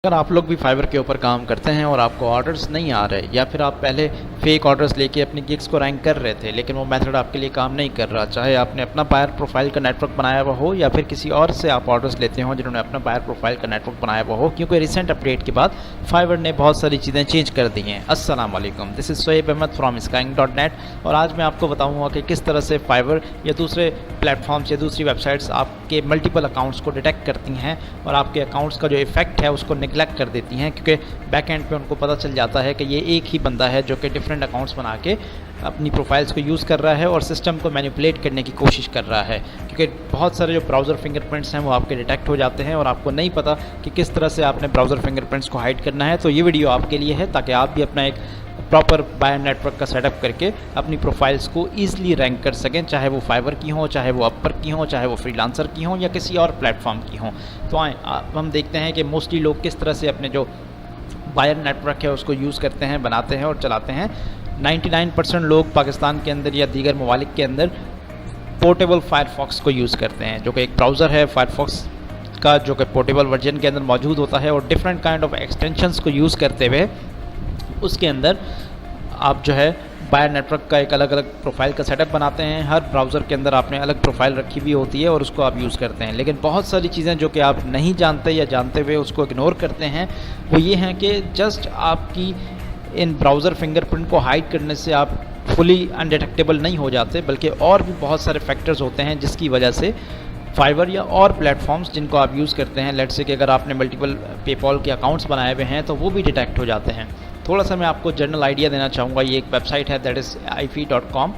अगर आप लोग भी फाइवर के ऊपर काम करते हैं और आपको ऑर्डर्स नहीं आ रहे या फिर आप पहले फेक ऑर्डर्स लेके अपनी गिग्स को रैंक कर रहे थे लेकिन वो मेथड आपके लिए काम नहीं कर रहा, चाहे आपने अपना बायर प्रोफाइल का नेटवर्क बनाया हुआ हो या फिर किसी और से आप ऑर्डर्स लेते हो जिन्होंने अपना बायर प्रोफाइल का नेटवर्क बनाया हुआ हो, क्योंकि रिसेंट अपडेट के बाद फाइवर ने बहुत सारी चीज़ें चेंज कर दी हैं। अस्सलाम वालेकुम, this is Shoaib Ahmed from skyeng.net और आज मैं आपको बताऊँगा कि किस तरह से फाइवर या दूसरे प्लेटफॉर्म्स या दूसरी वेबसाइट्स आपके मल्टीपल अकाउंट्स को डिटेक्ट करती हैं और आपके अकाउंट्स का जो इफेक्ट है उसको निगलेक्ट कर देती हैं, क्योंकि बैक एंड पे उनको पता चल जाता है कि ये एक ही बंदा है जो कि डिफरेंट अकाउंट्स बना के अपनी प्रोफाइल्स को यूज़ कर रहा है और सिस्टम को मैनिपुलेट करने की कोशिश कर रहा है। क्योंकि बहुत सारे जो ब्राउज़र फिंगरप्रिंट्स हैं वो आपके डिटेक्ट हो जाते हैं और आपको नहीं पता कि किस तरह से आपने ब्राउज़र फिंगरप्रिंट्स को हाइड करना है। तो ये वीडियो आपके लिए है ताकि आप भी अपना एक प्रॉपर बायर नेटवर्क का सेटअप करके अपनी प्रोफाइल्स को ईजिली रैंक कर सकें, चाहे वो फाइवर की हो, चाहे वो अपवर की हो, चाहे वो फ्रीलांसर की हो या किसी और प्लेटफॉर्म की हो। तो आए हम देखते हैं कि मोस्टली लोग किस तरह से अपने जो बायर नेटवर्क है उसको यूज़ करते हैं, बनाते हैं और चलाते हैं। 99% लोग पाकिस्तान के अंदर या दीगर ममालिक के अंदर पोर्टेबल फायरफॉक्स को यूज़ करते हैं, जो कि एक ब्राउज़र है फायरफॉक्स का जो कि पोर्टेबल वर्जन के अंदर मौजूद होता है और डिफरेंट काइंड ऑफ एक्सटेंशंस को यूज़ करते हुए उसके अंदर आप जो है बायर नेटवर्क का एक अलग अलग प्रोफाइल का सेटअप बनाते हैं। हर ब्राउज़र के अंदर आपने अलग प्रोफाइल रखी हुई होती है और उसको आप यूज़ करते हैं। लेकिन बहुत सारी चीज़ें जो कि आप नहीं जानते या जानते हुए उसको इग्नोर करते हैं वो ये हैं कि जस्ट आपकी इन ब्राउज़र फिंगरप्रिंट को हाइड करने से आप फुली अनडिटेक्टेबल नहीं हो जाते, बल्कि और भी बहुत सारे फैक्टर्स होते हैं जिसकी वजह से फाइवर या और प्लेटफॉर्म्स जिनको आप यूज़ करते हैं, लेट्स से कि अगर आपने मल्टीपल पेपॉल के अकाउंट्स बनाए हुए हैं तो वो भी डिटेक्ट हो जाते हैं। थोड़ा सा मैं आपको जनरल आइडिया देना चाहूँगा। ये एक वेबसाइट है दैट इज़ ifi.com।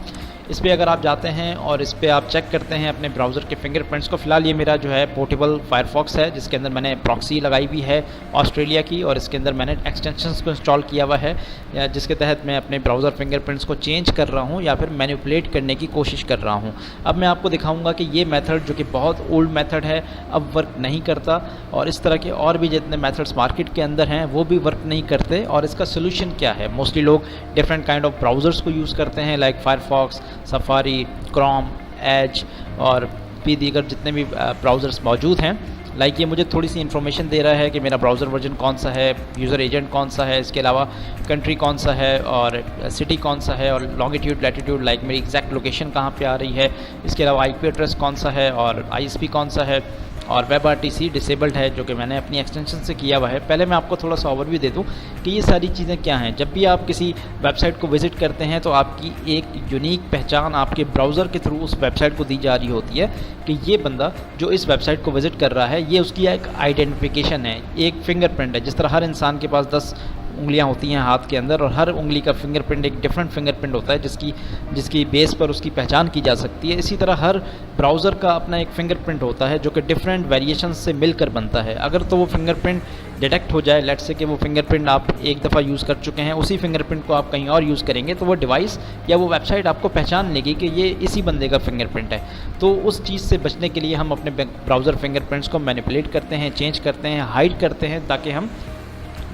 इस पर अगर आप जाते हैं और इस पर आप चेक करते हैं अपने ब्राउज़र के फिंगरप्रिंट्स को, फ़िलहाल ये मेरा जो है पोर्टेबल फायरफॉक्स है जिसके अंदर मैंने प्रॉक्सी लगाई हुई है ऑस्ट्रेलिया की और इसके अंदर मैंने एक्सटेंशंस को इंस्टॉल किया हुआ है या जिसके तहत मैं अपने ब्राउज़र फिंगरप्रिंट्स को चेंज कर रहा हूँ या फिर मैनिपुलेट करने की कोशिश कर रहा हूँ। अब मैं आपको दिखाऊँगा कि ये मेथड जो कि बहुत ओल्ड मेथड है अब वर्क नहीं करता और इस तरह के और भी जितने मेथड्स मार्केट के अंदर हैं वो भी वर्क नहीं करते और इसका सोल्यूशन क्या है। मोस्टली लोग डिफरेंट काइंड ऑफ ब्राउज़र्स को यूज़ करते हैं like Firefox, Safari, Chrome, Edge और भी दीगर जितने भी ब्राउज़र्स मौजूद हैं। लाइक ये मुझे थोड़ी सी इन्फॉर्मेशन दे रहा है कि मेरा ब्राउज़र वर्जन कौन सा है, यूज़र एजेंट कौन सा है, इसके अलावा कंट्री कौन सा है और सिटी कौन सा है और लॉन्गिट्यूड लैटिट्यूड लाइक मेरी एग्जैक्ट लोकेशन कहाँ पे आ रही है, इसके अलावा आईपी एड्रेस कौन सा है और आईएसपी कौन सा है और वेब आरटीसी डिसेबल्ड है जो कि मैंने अपनी एक्सटेंशन से किया हुआ है। पहले मैं आपको थोड़ा सा ओवरव्यू दे दूं कि ये सारी चीज़ें क्या हैं। जब भी आप किसी वेबसाइट को विज़िट करते हैं तो आपकी एक यूनिक पहचान आपके ब्राउज़र के थ्रू उस वेबसाइट को दी जा रही होती है कि ये बंदा जो इस वेबसाइट को विज़िट कर रहा है ये उसकी एक आइडेंटिफिकेशन है, एक फिंगरप्रिंट है। जिस तरह हर इंसान के पास 10 उंगलियां होती हैं हाथ के अंदर और हर उंगली का फिंगरप्रिंट एक डिफरेंट फिंगरप्रिंट होता है जिसकी बेस पर उसकी पहचान की जा सकती है। इसी तरह हर ब्राउज़र का अपना एक फिंगरप्रिंट होता है जो कि डिफरेंट वेरिएशंस से मिलकर बनता है। अगर तो वो फिंगरप्रिंट डिटेक्ट हो जाए, लेट्स से कि वो फिंगरप्रिंट आप एक दफ़ा यूज़ कर चुके हैं, उसी फिंगरप्रिंट को आप कहीं और यूज़ करेंगे तो वो डिवाइस या वो वेबसाइट आपको पहचान लेगी कि ये इसी बंदे का फिंगरप्रिंट है। तो उस चीज़ से बचने के लिए हम अपने ब्राउज़र फिंगरप्रिंट्स को मैनिपुलेट करते हैं, चेंज करते हैं, हाइड करते हैं ताकि हम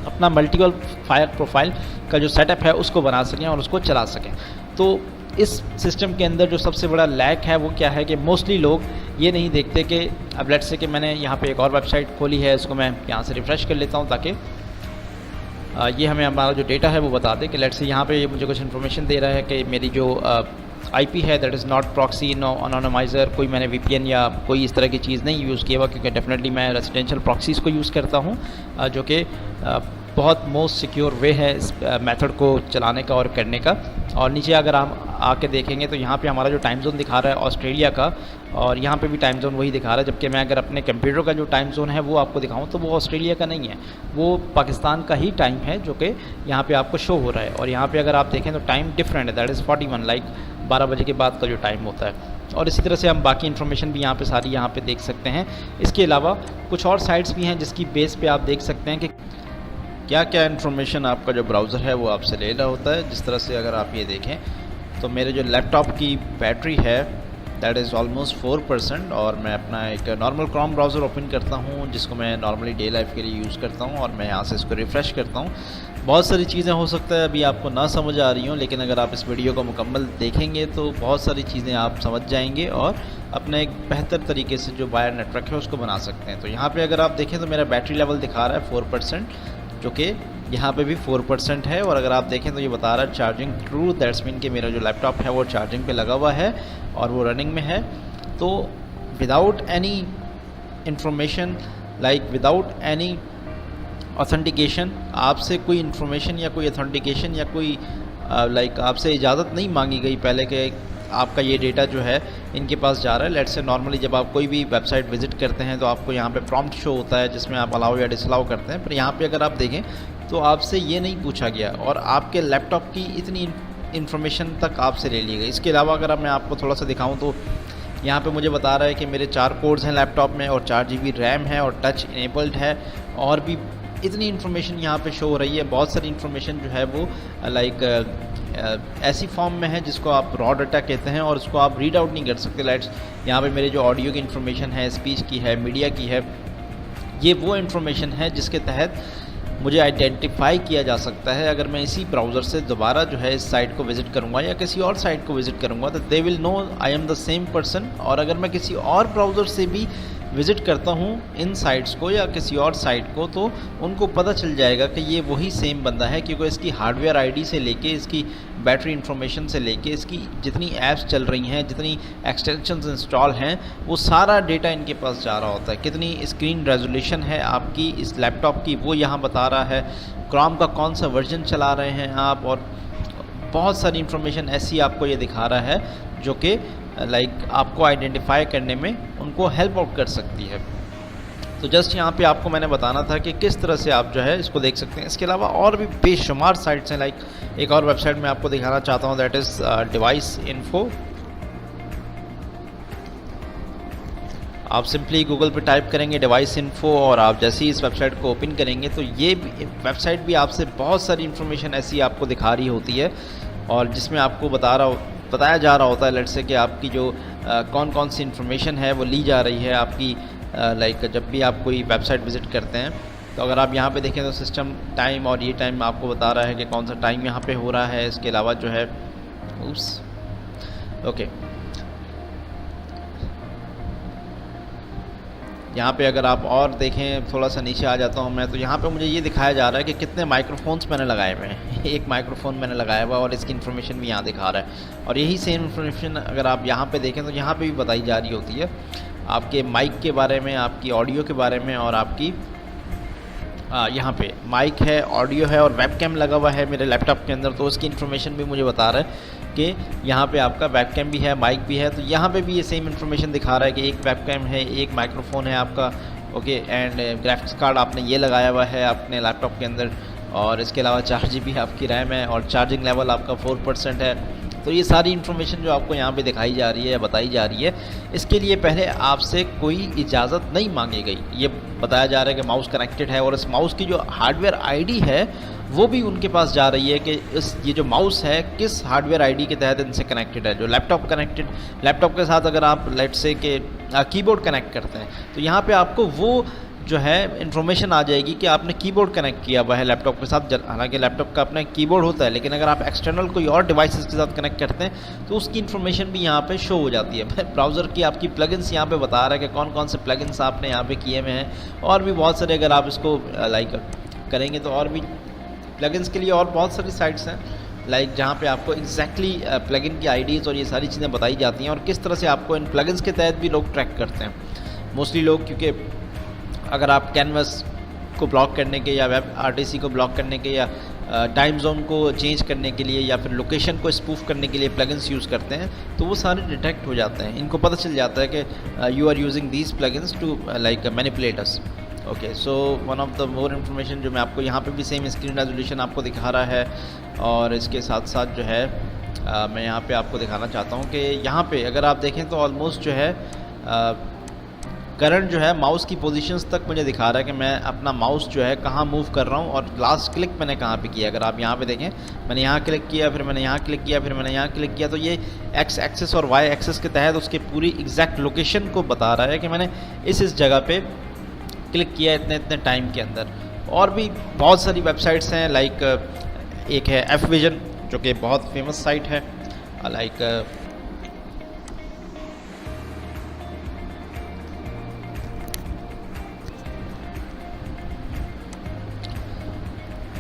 अपना मल्टीपल फायर प्रोफाइल का जो सेटअप है उसको बना सकें और उसको चला सकें। तो इस सिस्टम के अंदर जो सबसे बड़ा लैक है वो क्या है कि मोस्टली लोग ये नहीं देखते कि अब लेट्स से कि मैंने यहाँ पे एक और वेबसाइट खोली है, इसको मैं यहाँ से रिफ़्रेश कर लेता हूँ ताकि ये हमें हमारा जो डेटा है वो बता दे कि लेट्स से यहाँ पे ये मुझे कुछ इन्फॉर्मेशन दे रहा है कि मेरी जो आईपी है that is not proxy, no anonymizer, कोई मैंने वीपीएन या कोई इस तरह की चीज़ नहीं यूज़ किया हुआ, क्योंकि डेफिनेटली मैं रेजिडेंशियल प्रॉक्सीज़ को यूज़ करता हूँ जो कि बहुत मोस्ट सिक्योर वे है इस मेथड को चलाने का और करने का। और नीचे अगर हम आके देखेंगे तो यहाँ पे हमारा जो टाइम जोन दिखा रहा है ऑस्ट्रेलिया का और यहाँ पे भी टाइम जोन वही दिखा रहा है, जबकि मैं अगर अपने कंप्यूटर का जो टाइम जोन है वो आपको दिखाऊँ तो वो ऑस्ट्रेलिया का नहीं है, वो पाकिस्तान का ही टाइम है जो कि यहाँ पे आपको शो हो रहा है। और यहाँ पे अगर आप देखें तो टाइम डिफरेंट है, दैट इज़ 41 लाइक 12 बजे के बाद का जो टाइम होता है। और इसी तरह से हम बाकी इन्फॉर्मेशन भी यहाँ पे सारी यहाँ पे देख सकते हैं। इसके अलावा कुछ और साइट्स भी हैं जिसकी बेस पे आप देख सकते हैं कि क्या क्या इन्फॉर्मेशन आपका जो ब्राउज़र है वो आपसे ले रहा होता है। जिस तरह से अगर आप ये देखें तो मेरे जो लैपटॉप की बैटरी है दैट इज़ ऑलमोस्ट 4%। और मैं अपना एक नॉर्मल क्रोम ब्राउज़र ओपन करता हूँ जिसको मैं नॉर्मली डे लाइफ के लिए यूज़ करता हूँ, और मैं यहाँ से इसको रिफ़्रेश करता हूँ। बहुत सारी चीज़ें हो सकता है अभी आपको ना समझ आ रही हों, लेकिन अगर आप इस वीडियो को मुकम्मल देखेंगे तो बहुत सारी चीज़ें आप समझ जाएंगे और अपने एक बेहतर तरीके से जो वायर नेटवर्क है उसको बना सकते हैं। तो यहाँ पे अगर आप देखें तो मेरा बैटरी लेवल दिखा रहा है 4%, जो कि यहाँ पे भी 4% है। और अगर आप देखें तो ये बता रहा है चार्जिंग ट्रू, दैट्स मीन कि मेरा जो लैपटॉप है वो चार्जिंग पे लगा हुआ है और वो रनिंग में है। तो without any information, like without any authentication, आपसे कोई इन्फॉर्मेशन या कोई ऑथेंटिकेशन या कोई लाइक आपसे इजाज़त नहीं मांगी गई पहले के आपका ये डेटा जो है इनके पास जा रहा है। लेट्स से नॉर्मली जब आप कोई भी वेबसाइट विज़िट करते हैं तो आपको यहाँ पे प्रॉम्प्ट शो होता है जिसमें आप अलाउ या डिसअलाउ करते हैं, पर यहाँ पे अगर आप देखें तो आपसे ये नहीं पूछा गया और आपके लैपटॉप की इतनी इन्फॉर्मेशन तक आपसे ले ली गई। इसके अलावा अगर मैं आपको थोड़ा सा दिखाऊँ तो यहाँ पे मुझे बता रहा है कि मेरे 4 कोर्स हैं लैपटॉप में और 4 GB रैम है और टच इनेबल्ड है, और भी इतनी इन्फॉर्मेशन यहाँ पे शो हो रही है। बहुत सारी इन्फॉर्मेशन जो है वो लाइक ऐसी फॉर्म में है जिसको आप रॉ डाटा कहते हैं और उसको आप रीड आउट नहीं कर सकते। लाइट्स यहाँ पे मेरे जो ऑडियो की इन्फॉर्मेशन है, स्पीच की है, मीडिया की है, ये वो इन्फॉर्मेशन है जिसके तहत मुझे आइडेंटिफाई किया जा सकता है। अगर मैं इसी ब्राउज़र से दोबारा जो है इस साइट को विज़िट करूँगा या किसी और साइट को विज़िट करूँगा तो they will know I am the same person. और अगर मैं किसी और ब्राउज़र से भी विज़िट करता हूँ इन साइट्स को या किसी और साइट को तो उनको पता चल जाएगा कि ये वही सेम बंदा है, क्योंकि इसकी हार्डवेयर आईडी से लेके इसकी बैटरी इन्फॉर्मेशन से लेके इसकी जितनी ऐप्स चल रही हैं, जितनी एक्सटेंशंस इंस्टॉल हैं, वो सारा डेटा इनके पास जा रहा होता है। कितनी स्क्रीन रेजोल्यूशन है आपकी इस लैपटॉप की वो यहाँ बता रहा है, क्रोम का कौन सा वर्जन चला रहे हैं आप, और बहुत सारी इन्फॉर्मेशन ऐसी आपको ये दिखा रहा है जो कि लाइक आपको आइडेंटिफाई करने में उनको हेल्प आउट कर सकती है। तो जस्ट यहाँ पे आपको मैंने बताना था कि किस तरह से आप जो है इसको देख सकते हैं। इसके अलावा और भी बेशुमार साइट्स हैं, लाइक एक और वेबसाइट मैं आपको दिखाना चाहता हूँ, दैट इज़ डिवाइस इन्फो। आप सिंपली गूगल पे टाइप करेंगे डिवाइस इन्फो और आप जैसे ही इस वेबसाइट को ओपन करेंगे तो ये वेबसाइट भी आपसे बहुत सारी इन्फॉर्मेशन ऐसी आपको दिखा रही होती है और जिसमें आपको बताया जा रहा होता है लेट्स से कि आपकी जो कौन कौन सी इन्फॉर्मेशन है वो ली जा रही है आपकी लाइक जब भी आप कोई वेबसाइट विज़िट करते हैं। तो अगर आप यहाँ पे देखें तो सिस्टम टाइम और ये टाइम आपको बता रहा है कि कौन सा टाइम यहाँ पे हो रहा है। इसके अलावा जो है ओके, यहाँ पे अगर आप और देखें, थोड़ा सा नीचे आ जाता हूँ मैं, तो यहाँ पे मुझे ये दिखाया जा रहा है कि कितने माइक्रोफोन्स मैंने लगाए हुए हैं। एक माइक्रोफोन मैंने लगाया हुआ और इसकी इन्फॉर्मेशन भी यहाँ दिखा रहा है। और यही सेम इन्फॉर्मेशन अगर आप यहाँ पे देखें तो यहाँ पे भी बताई जा रही होती है आपके माइक के बारे में, आपकी ऑडियो के बारे में, और आपकी यहाँ पे माइक है, ऑडियो है और वेबकैम लगा हुआ है मेरे लैपटॉप के अंदर, तो उसकी इन्फॉर्मेशन भी मुझे बता रहा है कि यहाँ पे आपका वेबकैम भी है, माइक भी है। तो यहाँ पे भी ये सेम इन्फॉर्मेशन दिखा रहा है कि एक वेबकैम है, एक माइक्रोफोन है आपका, ओके, एंड ग्राफिक्स कार्ड आपने ये लगाया हुआ है अपने लैपटॉप के अंदर, और इसके अलावा 4 GB आपकी रैम है और चार्जिंग लेवल आपका 4% है। तो ये सारी इन्फॉर्मेशन जो आपको यहाँ पे दिखाई जा रही है या बताई जा रही है, इसके लिए पहले आपसे कोई इजाज़त नहीं मांगी गई। ये बताया जा रहा है कि माउस कनेक्टेड है और इस माउस की जो हार्डवेयर आईडी है वो भी उनके पास जा रही है कि ये जो माउस है किस हार्डवेयर आईडी के तहत इनसे कनेक्टेड है। जो लैपटॉप के साथ अगर आप लेट्स से कि कीबोर्ड कनेक्ट करते हैं तो यहाँ पे आपको वो जो है इन्फॉर्मेशन आ जाएगी कि आपने कीबोर्ड कनेक्ट किया हुआ है लैपटॉप के साथ। हालांकि लैपटॉप का अपना कीबोर्ड होता है, लेकिन अगर आप एक्सटर्नल कोई और डिवाइसेस के साथ कनेक्ट करते हैं तो उसकी इन्फॉर्मेशन भी यहाँ पे शो हो जाती है। ब्राउज़र की आपकी प्लगइन्स यहाँ पे बता रहा है कि कौन कौन से प्लगइन्स आपने यहाँ पे किए हुए हैं, और भी बहुत सारे अगर आप इसको लाइक करेंगे तो और भी प्लगइन्स के लिए और बहुत सारी साइट्स हैं लाइक जहाँ पे आपको एग्जैक्टली प्लगइन की आईडीज़ और ये सारी चीज़ें बताई जाती हैं और किस तरह से आपको इन प्लगइन्स के तहत भी लोग ट्रैक करते हैं। मोस्टली लोग, क्योंकि अगर आप कैनवस को ब्लॉक करने के या वेब आरटीसी को ब्लॉक करने के या टाइम जोन को चेंज करने के लिए या फिर लोकेशन को स्पूफ करने के लिए प्लगइन्स यूज़ करते हैं, तो वो सारे डिटेक्ट हो जाते हैं। इनको पता चल जाता है कि you are using these plugins to like manipulate us. Okay, so one of the more information जो मैं आपको यहाँ पे भी सेम स्क्रीन रेजोल्यूशन आपको दिखा रहा है, और इसके साथ साथ जो है मैं यहाँ पे आपको दिखाना चाहता हूँ कि यहाँ पे अगर आप देखें तो ऑलमोस्ट जो है करंट जो है माउस की पोजीशंस तक मुझे दिखा रहा है कि मैं अपना माउस जो है कहाँ मूव कर रहा हूँ और लास्ट क्लिक मैंने कहाँ पे किया। अगर आप यहाँ पे देखें, मैंने यहाँ क्लिक किया, फिर मैंने यहाँ क्लिक किया, फिर मैंने यहाँ क्लिक किया, तो ये एक्स एक्सिस और वाई एक्सिस के तहत उसकी पूरी एग्जैक्ट लोकेशन को बता रहा है कि मैंने इस जगह पे क्लिक किया इतने इतने टाइम के अंदर। और भी बहुत सारी वेबसाइट्स हैं, लाइक एक है एफ विजन जो कि बहुत फेमस साइट है, लाइक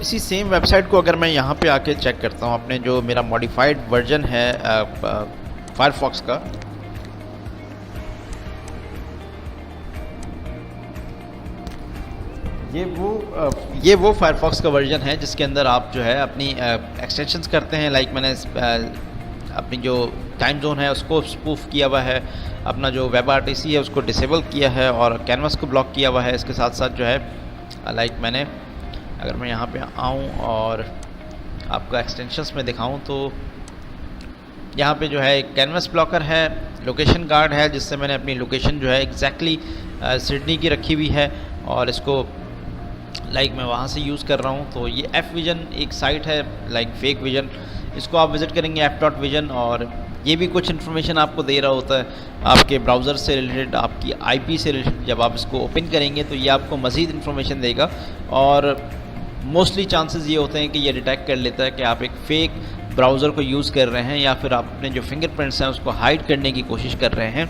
इसी सेम वेबसाइट को अगर मैं यहाँ पे आके चेक करता हूँ, अपने जो मेरा मॉडिफाइड वर्जन है फायरफॉक्स का, ये वो फायरफॉक्स का वर्जन है जिसके अंदर आप जो है अपनी एक्सटेंशंस करते हैं। लाइक मैंने अपनी जो टाइम जोन है उसको स्पूफ किया हुआ है, अपना जो वेब आरटीसी है उसको डिसेबल किया है और कैनवास को ब्लॉक किया हुआ है। इसके साथ साथ जो है लाइक मैंने, अगर मैं यहाँ पे आऊँ और आपका एक्सटेंशंस में दिखाऊँ तो यहाँ पे जो है एक कैनवास ब्लॉकर है, लोकेशन गार्ड है जिससे मैंने अपनी लोकेशन जो है एग्जैक्टली सिडनी की रखी हुई है और इसको लाइक मैं वहाँ से यूज़ कर रहा हूँ। तो ये एफ विजन एक साइट है, लाइक फेक विजन, इसको आप विज़िट करेंगे f.vision, और ये भी कुछ इन्फॉर्मेशन आपको दे रहा होता है आपके ब्राउज़र से रिलेटेड, आपकी आईपी से रिलेटेड। जब आप इसको ओपन करेंगे तो ये आपको मज़ीद इन्फॉर्मेशन देगा और मोस्टली चांसेस ये होते हैं कि ये डिटेक्ट कर लेता है कि आप एक फ़ेक ब्राउज़र को यूज़ कर रहे हैं या फिर आप अपने जो फिंगरप्रिंट्स हैं उसको हाइड करने की कोशिश कर रहे हैं।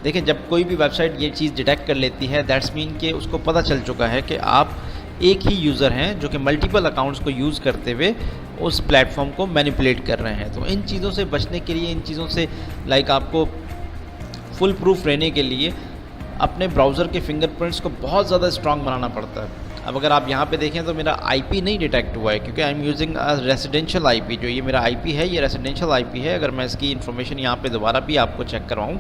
देखिए, जब कोई भी वेबसाइट ये चीज़ डिटेक्ट कर लेती है, दैट्स मीन कि उसको पता चल चुका है कि आप एक ही यूज़र हैं जो कि मल्टीपल अकाउंट्स को यूज़ करते हुए उस प्लेटफॉर्म को मैनिपुलेट कर रहे हैं। तो इन चीज़ों से बचने के लिए, इन चीज़ों से लाइक आपको फुल प्रूफ रहने के लिए अपने ब्राउज़र के फिंगरप्रिंट्स को बहुत ज़्यादा स्ट्रॉन्ग बनाना पड़ता है। अब अगर आप यहाँ पे देखें तो मेरा आईपी नहीं डिटेक्ट हुआ है क्योंकि I am using residential IP. जो ये मेरा आईपी है ये रेसिडेंशियल आईपी है। अगर मैं इसकी इन्फॉर्मेशन यहाँ पे दोबारा भी आपको चेक करवाऊँ,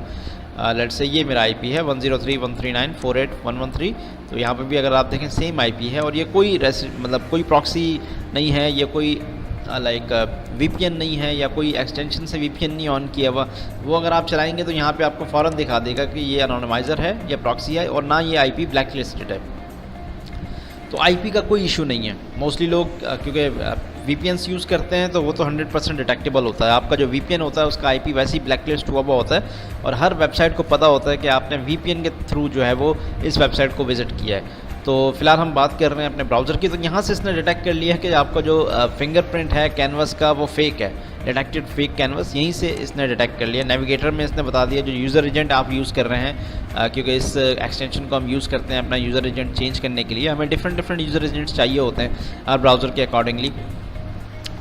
लेट्स से ये मेरा आईपी है 103.139.48.113। तो यहाँ पे भी अगर आप देखें सेम आईपी है और ये कोई मतलब कोई प्रॉक्सी नहीं है, ये कोई लाइक वीपीएन नहीं है या कोई एक्सटेंशन से वीपीएन नहीं ऑन किया हुआ। वो अगर आप चलाएंगे तो यहाँ पे आपको फ़ौरन दिखा देगा कि ये एनोनिमाइज़र है या प्रॉक्सी है और ना ये आईपी ब्लैक लिस्टेड है। तो आईपी का कोई इशू नहीं है। मोस्टली लोग क्योंकि वीपीएन्स यूज़ करते हैं तो वो तो 100% डिटेक्टेबल होता है। आपका जो वीपीएन होता है उसका आईपी वैसे ही ब्लैकलिस्ट हुआ होता है और हर वेबसाइट को पता होता है कि आपने वीपीएन के थ्रू जो है वो इस वेबसाइट को विज़िट किया है। तो फिलहाल हम बात कर रहे हैं अपने ब्राउज़र की। तो यहाँ से इसने डिटेक्ट कर लिया है कि आपका जो फिंगरप्रिंट है कैनवस का वो फेक है, डिटेक्टेड फेक कैनवस। यहीं से इसने डिटेक्ट कर लिया। नेविगेटर में इसने बता दिया जो यूज़र एजेंट आप यूज़ कर रहे हैं, क्योंकि इस एक्सटेंशन को हम यूज़ करते हैं अपना यूज़र एजेंट चेंज करने के लिए। हमें डिफरेंट यूज़र एजेंट्स चाहिए होते हैं हर ब्राउज़र के अकॉर्डिंगली।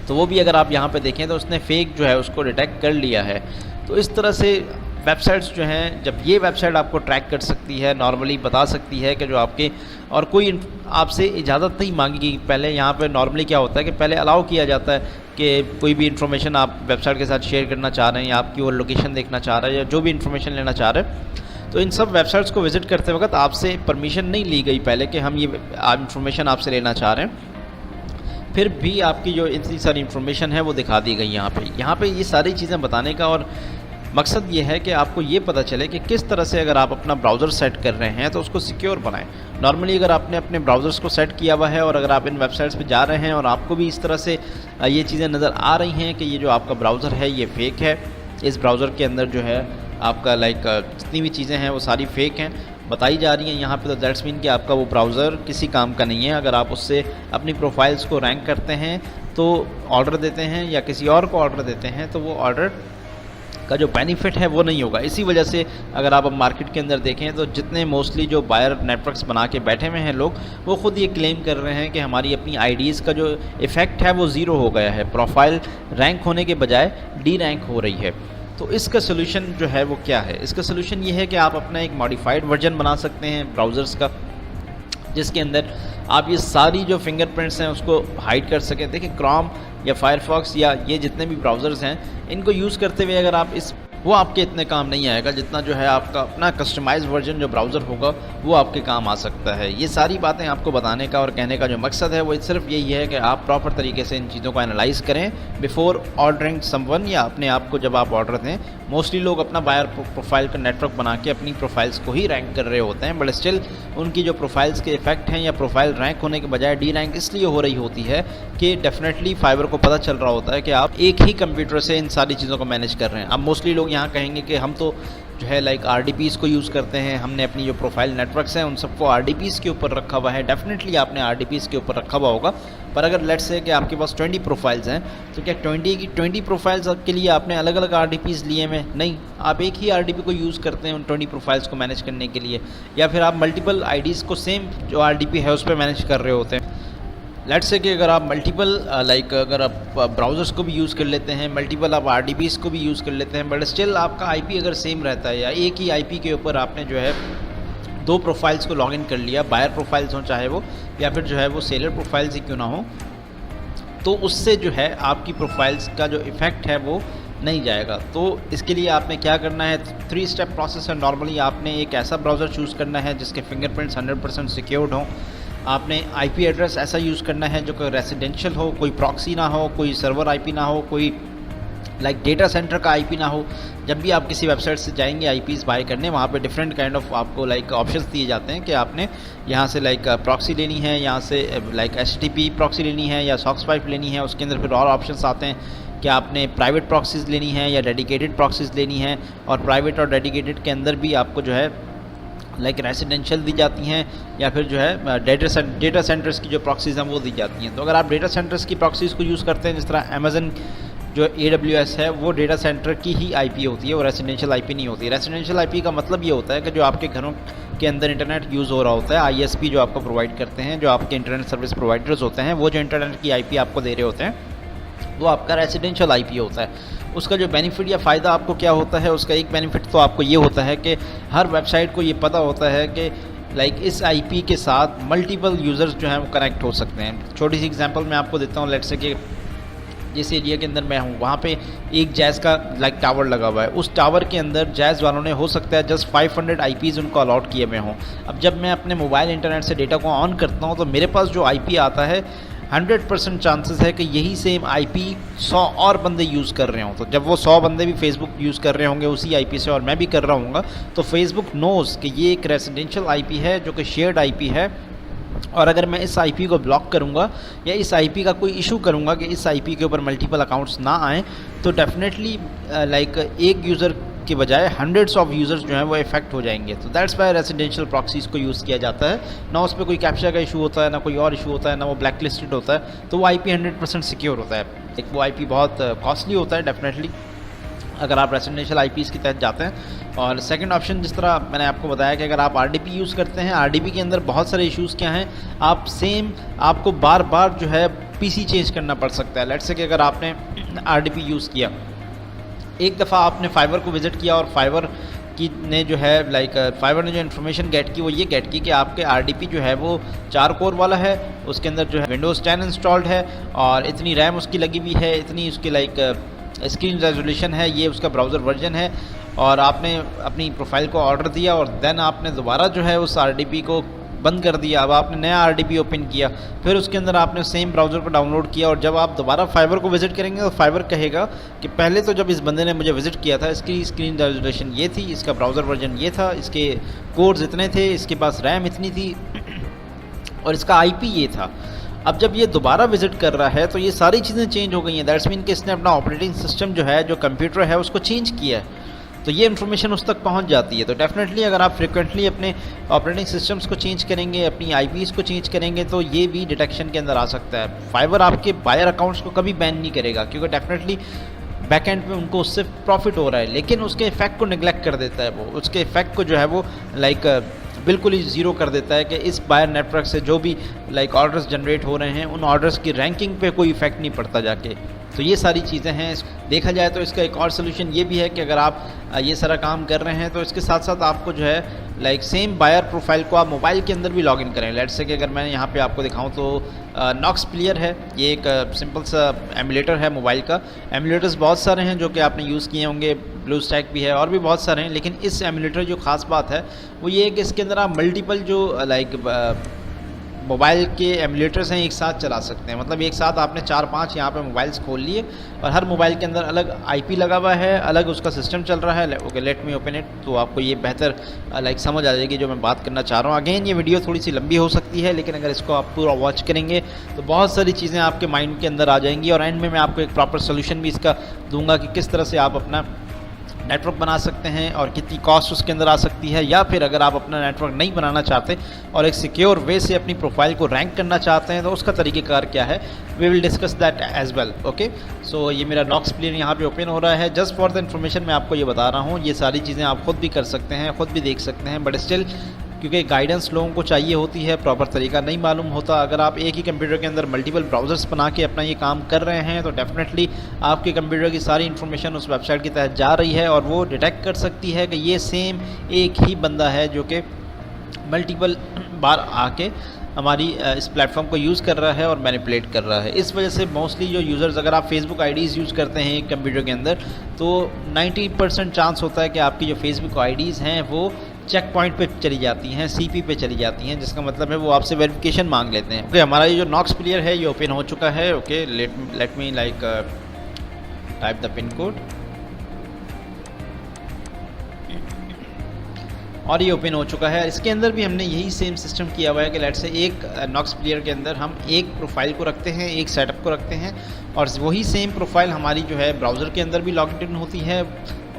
तो वो भी अगर आप यहाँ पे देखें तो उसने फ़ेक जो है उसको डिटेक्ट कर लिया है। तो इस तरह से वेबसाइट्स जो हैं, जब ये वेबसाइट आपको ट्रैक कर सकती है, नॉर्मली बता सकती है कि जो आपके और कोई आपसे इजाज़त नहीं मांगेगी। पहले यहाँ पे नॉर्मली क्या होता है कि पहले अलाउ किया जाता है कि कोई भी इन्फॉर्मेशन आप वेबसाइट के साथ शेयर करना चाह रहे हैं या आपकी वो लोकेशन देखना चाह रहे हैं या जो भी इन्फॉर्मेशन लेना चाह रहे हैं, तो इन सब वेबसाइट्स को विज़िट करते वक्त आपसे परमिशन नहीं ली गई पहले कि हम ये इन्फॉर्मेशन आपसे लेना चाह रहे हैं। फिर भी आपकी जो इतनी सारी इन्फॉर्मेशन है वो दिखा दी गई यहाँ पे ये सारी चीज़ें बताने का और मकसद ये है कि आपको ये पता चले कि किस तरह से अगर आप अपना ब्राउज़र सेट कर रहे हैं तो उसको सिक्योर बनाएं। नॉर्मली अगर आपने अपने ब्राउज़र्स को सेट किया हुआ है और अगर आप इन वेबसाइट्स पे जा रहे हैं और आपको भी इस तरह से ये चीज़ें नज़र आ रही हैं कि ये जो आपका ब्राउज़र है ये फ़ेक है, इस ब्राउज़र के अंदर जो है आपका लाइक जितनी भी चीज़ें हैं वो सारी फ़ेक हैं बताई जा रही हैं यहाँ पे, तो दैट्स मीन कि आपका वो ब्राउज़र किसी काम का नहीं है। अगर आप उससे अपनी प्रोफाइल्स को रैंक करते हैं तो ऑर्डर देते हैं या किसी और को ऑर्डर देते हैं तो वो ऑर्डर का जो बेनिफिट है वो नहीं होगा। इसी वजह से अगर आप अब मार्केट के अंदर देखें तो जितने मोस्टली जो बायर नेटवर्क्स बना के बैठे हुए हैं लोग, वो ख़ुद ये क्लेम कर रहे हैं कि हमारी अपनी आईडीज़ का जो इफ़ेक्ट है वो ज़ीरो हो गया है, प्रोफाइल रैंक होने के बजाय डी रैंक हो रही है। तो इसका सोल्यूशन जो है वो क्या है? इसका सोल्यूशन ये है कि आप अपना एक मॉडिफाइड वर्जन बना सकते हैं ब्राउज़र्स का, जिसके अंदर आप ये सारी जो फिंगरप्रिंट्स हैं उसको हाइड कर सकें। देखिए क्रोम या फायरफॉक्स या ये जितने भी ब्राउज़र्स हैं इनको यूज़ करते हुए अगर आप इस वो आपके इतने काम नहीं आएगा जितना जो है आपका अपना कस्टमाइज वर्जन जो ब्राउज़र होगा वो आपके काम आ सकता है। ये सारी बातें आपको बताने का और कहने का जो मकसद है वो सिर्फ यही है कि आप प्रॉपर तरीके से इन चीज़ों को एनालाइज़ करें बिफोर ऑर्डरिंग समवन, या अपने आप को जब आप ऑर्डर दें। मोस्टली लोग अपना बायर प्रोफाइल का नेटवर्क बना के अपनी प्रोफाइल्स को ही रैंक कर रहे होते हैं, बट स्टिल उनकी जो प्रोफाइल्स के इफेक्ट हैं या प्रोफाइल रैंक होने के बजाय डी रैंक इसलिए हो रही होती है कि डेफिनेटली फाइवर को पता चल रहा होता है कि आप एक ही कंप्यूटर से इन सारी चीज़ों को मैनेज कर रहे हैं। अब मोस्टली लोग यहाँ कहेंगे कि हम तो जो है लाइक RDPs को यूज़ करते हैं, हमने अपनी जो प्रोफाइल नेटवर्क्स हैं उन सबको RDPs के ऊपर रखा हुआ है। डेफिनेटली आपने RDPs के ऊपर रखा हुआ होगा, पर अगर लेट्स से कि आपके पास 20 प्रोफाइल्स हैं तो क्या 20 प्रोफाइल्स के लिए आपने अलग अलग RDPs लिए हैं? नहीं, आप एक ही RDP को यूज़ करते हैं उन 20 प्रोफाइल्स को मैनेज करने के लिए, या फिर आप मल्टीपल IDs को सेम जो RDP है उस पर मैनेज कर रहे होते हैं। लेट्स से कि अगर आप मल्टीपल अगर आप ब्राउज़र्स को भी यूज़ कर लेते हैं, मल्टीपल आप RDPs को भी यूज़ कर लेते हैं, बट स्टिल आपका IP अगर सेम रहता है या एक ही IP के ऊपर आपने जो है 2 प्रोफाइल्स को लॉगिन कर लिया, बायर प्रोफाइल्स हों चाहे वो, या फिर जो है वो सेलर प्रोफाइल्स ही क्यों ना हो, तो उससे जो है आपकी प्रोफाइल्स का जो इफ़ेक्ट है वो नहीं जाएगा। तो इसके लिए आपने क्या करना है, 3 स्टेप प्रोसेस है। नॉर्मली आपने एक ऐसा ब्राउज़र चूज़ करना है जिसके फिंगरप्रिंट्स 100% सिक्योर्ड हों। आपने IP एड्रेस ऐसा यूज़ करना है जो कोई रेसिडेंशियल हो, कोई प्रॉक्सी ना हो, कोई सर्वर IP ना हो, कोई लाइक डेटा सेंटर का IP ना हो। जब भी आप किसी वेबसाइट से जाएंगे IPs बाय करने, वहाँ पे डिफरेंट काइंड ऑफ आपको लाइक ऑप्शंस दिए जाते हैं कि आपने यहाँ से लाइक प्रॉक्सी लेनी है, यहाँ से लाइक HTTP प्रॉक्सी लेनी है या सॉक्स पाइप लेनी है। उसके अंदर फिर और ऑप्शंस आते हैं कि आपने प्राइवेट प्रॉक्सीज़ लेनी है या डेडिकेटेड प्रॉक्सीज़ लेनी है, और प्राइवेट और डेडिकेटेड के अंदर भी आपको जो है लाइक रेसिडेंशियल दी जाती हैं, या फिर जो है डेटा सेंटर्स की जो प्रॉक्सीज़ हैं वो दी जाती हैं। तो अगर आप डेटा सेंटर्स की प्रॉक्सीज़ को यूज़ करते हैं, जिस तरह अमेज़न जो AWS है वो डेटा सेंटर की ही IP होती है, वो रेसिडेंशियल IP नहीं होती। रेसिडेंशियल IP का मतलब ये होता है कि जो आपके घरों के अंदर इंटरनेट यूज़ हो रहा होता है, ISP जो आपको प्रोवाइड करते हैं, जो आपके इंटरनेट सर्विस प्रोवाइडर्स होते हैं, वो जो इंटरनेट की IP आपको दे रहे होते हैं, वो आपका रेसिडेंशियल IP होता है। उसका जो बेनिफिट या फ़ायदा आपको क्या होता है, उसका एक बेनिफिट तो आपको ये होता है कि हर वेबसाइट को ये पता होता है कि लाइक इस IP के साथ मल्टीपल यूज़र्स जो हैं वो कनेक्ट हो सकते हैं। छोटी सी एग्जांपल मैं आपको देता हूँ। लेट्स से कि जिस एरिया के अंदर मैं हूँ वहाँ पे एक जैज़ का लाइक टावर लगा हुआ है। उस टावर के अंदर जैज़ वालों ने हो सकता है जस्ट 500 IPs उनको अलॉट किए हुए हों। अब जब मैं अपने मोबाइल इंटरनेट से डेटा को ऑन करता हूँ तो मेरे पास जो IP आता है 100% चांसेस है कि यही सेम IP 100 और बंदे यूज़ कर रहे हों। तो जब वो 100 बंदे भी फेसबुक यूज़ कर रहे होंगे उसी IP से और मैं भी कर रहा हूँगा, तो फेसबुक नोज़ कि ये एक रेसिडेंशियल IP है जो कि शेयर्ड IP है, और अगर मैं इस IP को ब्लॉक करूँगा या इस IP का कोई इशू करूँगा कि इस IP के ऊपर मल्टीपल अकाउंट्स ना आएँ, तो डेफिनेटली लाइक एक यूज़र के बजाय हंड्रेड्स ऑफ यूज़र्स जो हैं वो इफेक्ट हो जाएंगे। तो दैट्स वाई रेसिडेंशियल प्रॉक्सीज़ को यूज़ किया जाता है। ना उस पर कोई कैप्चा का इशू होता है, ना कोई और इशू होता है, ना वो ब्लैक लिस्टेड होता है, तो वो IP 100% सिक्योर होता है। एक वो IP बहुत कॉस्टली होता है डेफिनेटली अगर आप रेसिडेंशियल IPs के तहत जाते हैं। और सेकंड ऑप्शन, जिस तरह मैंने आपको बताया कि अगर आप RDP यूज़ करते हैं, RDP के अंदर बहुत सारे इश्यूज़ क्या हैं, आपको बार बार जो है PC चेंज करना पड़ सकता है। लेट्स से कि अगर आपने RDP यूज़ किया, एक दफ़ा आपने फाइवर को विज़िट किया और फाइवर ने जो है फाइवर ने जो इन्फॉर्मेशन गेट की वो ये गेट की कि आपके RDP जो है वो 4 कोर वाला है, उसके अंदर जो है विंडोज़ 10 इंस्टॉल्ड है और इतनी रैम उसकी लगी हुई है, इतनी उसकी स्क्रीन रेजोल्यूशन है, ये उसका ब्राउज़र वर्जन है, और आपने अपनी प्रोफाइल को ऑर्डर दिया और देन आपने दोबारा जो है उस RDP को बंद कर दिया। अब आपने नया RDP ओपन किया, फिर उसके अंदर आपने सेम ब्राउज़र को डाउनलोड किया, और जब आप दोबारा फाइवर को विज़िट करेंगे तो फाइवर कहेगा कि पहले तो जब इस बंदे ने मुझे विज़िट किया था इसकी स्क्रीन रेजोल्यूशन ये थी, इसका ब्राउज़र वर्जन ये था, इसके कोड्स इतने थे, इसके पास रैम इतनी थी और इसका IP ये था। अब जब ये दोबारा विज़िट कर रहा है तो ये सारी चीज़ें चेंज हो गई हैं। दैट्स मीन कि इसने अपना ऑपरेटिंग सिस्टम जो है, जो कंप्यूटर है, उसको चेंज किया है, तो ये इन्फॉर्मेशन उस तक पहुंच जाती है। तो डेफिनेटली अगर आप फ्रिक्वेंटली अपने ऑपरेटिंग सिस्टम्स को चेंज करेंगे, अपनी IPs को चेंज करेंगे, तो ये भी डिटेक्शन के अंदर आ सकता है। फाइवर आपके बायर अकाउंट्स को कभी बैन नहीं करेगा, क्योंकि डेफिनेटली बैक एंड पे उनको उससे प्रॉफिट हो रहा है, लेकिन उसके इफेक्ट को निगलेक्ट कर देता है। वो उसके इफेक्ट को जो है वो बिल्कुल ही ज़ीरो कर देता है कि इस बायर नेटवर्क से जो भी ऑर्डर्स जनरेट हो रहे हैं उन ऑर्डर्स की रैंकिंग पे कोई इफेक्ट नहीं पड़ता जाके। तो ये सारी चीज़ें हैं। देखा जाए तो इसका एक और सोल्यूशन ये भी है कि अगर आप ये सारा काम कर रहे हैं तो इसके साथ साथ आपको जो है सेम बायर प्रोफाइल को आप मोबाइल के अंदर भी लॉगिन करें। लेट्स से कि अगर मैं यहाँ पे आपको दिखाऊँ तो नॉक्स प्लेयर है, ये एक सिंपल सा एमुलेटर है मोबाइल का। एमुलेटर्स बहुत सारे हैं जो कि आपने यूज़ किए होंगे, ब्लू स्टैक भी है और भी बहुत सारे हैं। लेकिन इस एमुलेटर जो ख़ास बात है वो ये है कि इसके अंदर आप मल्टीपल जो मोबाइल के एमुलेटर्स हैं एक साथ चला सकते हैं। मतलब एक साथ आपने 4-5 यहाँ पे मोबाइल्स खोल लिए और हर मोबाइल के अंदर अलग आईपी लगा हुआ है, अलग उसका सिस्टम चल रहा है। Okay, let me open it, तो आपको ये बेहतर समझ आ जाएगी जो मैं बात करना चाह रहा हूँ। अगेन ये वीडियो थोड़ी सी लंबी हो सकती है, लेकिन अगर इसको आप पूरा वॉच करेंगे तो बहुत सारी चीज़ें आपके माइंड के अंदर आ जाएंगी और एंड में मैं आपको एक प्रॉपर सोल्यूशन भी इसका दूंगा कि किस तरह से आप अपना नेटवर्क बना सकते हैं और कितनी कॉस्ट उसके अंदर आ सकती है। या फिर अगर आप अपना नेटवर्क नहीं बनाना चाहते और एक सिक्योर वे से अपनी प्रोफाइल को रैंक करना चाहते हैं तो उसका तरीक़ेकार क्या है, we will discuss that as well. Okay, so ये मेरा नॉक्स प्लेयर यहाँ पे ओपन हो रहा है। जस्ट फॉर द इन्फॉर्मेशन मैं आपको ये बता रहा हूँ, ये सारी चीज़ें आप खुद भी कर सकते हैं, खुद भी देख सकते हैं, बट स्टिल क्योंकि गाइडेंस लोगों को चाहिए होती है, प्रॉपर तरीका नहीं मालूम होता। अगर आप एक ही कंप्यूटर के अंदर मल्टीपल ब्राउज़र्स बना के अपना ये काम कर रहे हैं तो डेफिनेटली आपके कंप्यूटर की सारी इन्फॉर्मेशन उस वेबसाइट के तहत जा रही है और वो डिटेक्ट कर सकती है कि ये सेम एक ही बंदा है जो कि मल्टीपल बार आके हमारी इस प्लेटफॉर्म को यूज़ कर रहा है और मैनिपुलेट कर रहा है। इस वजह से मोस्टली जो यूज़र्स, अगर आप फेसबुक आईडीज़ यूज़ करते हैं एक कंप्यूटर के अंदर तो 90% चांस होता है कि आपकी जो फेसबुक आईडीज़ हैं वो चेक पॉइंट पे चली जाती हैं, सीपी पे चली जाती हैं, जिसका मतलब है वो आपसे वेरिफिकेशन मांग लेते हैं। ओके, हमारा ये जो नॉक्स प्लेयर है ये ओपन हो चुका है। Okay, let me type the pin code और ये ओपन हो चुका है। इसके अंदर भी हमने यही सेम सिस्टम किया हुआ है कि लेट से एक नॉक्स प्लेयर के अंदर हम एक प्रोफाइल को रखते हैं, एक सेटअप को रखते हैं और वही सेम प्रोफाइल हमारी जो है ब्राउज़र के अंदर भी लॉग इन होती है।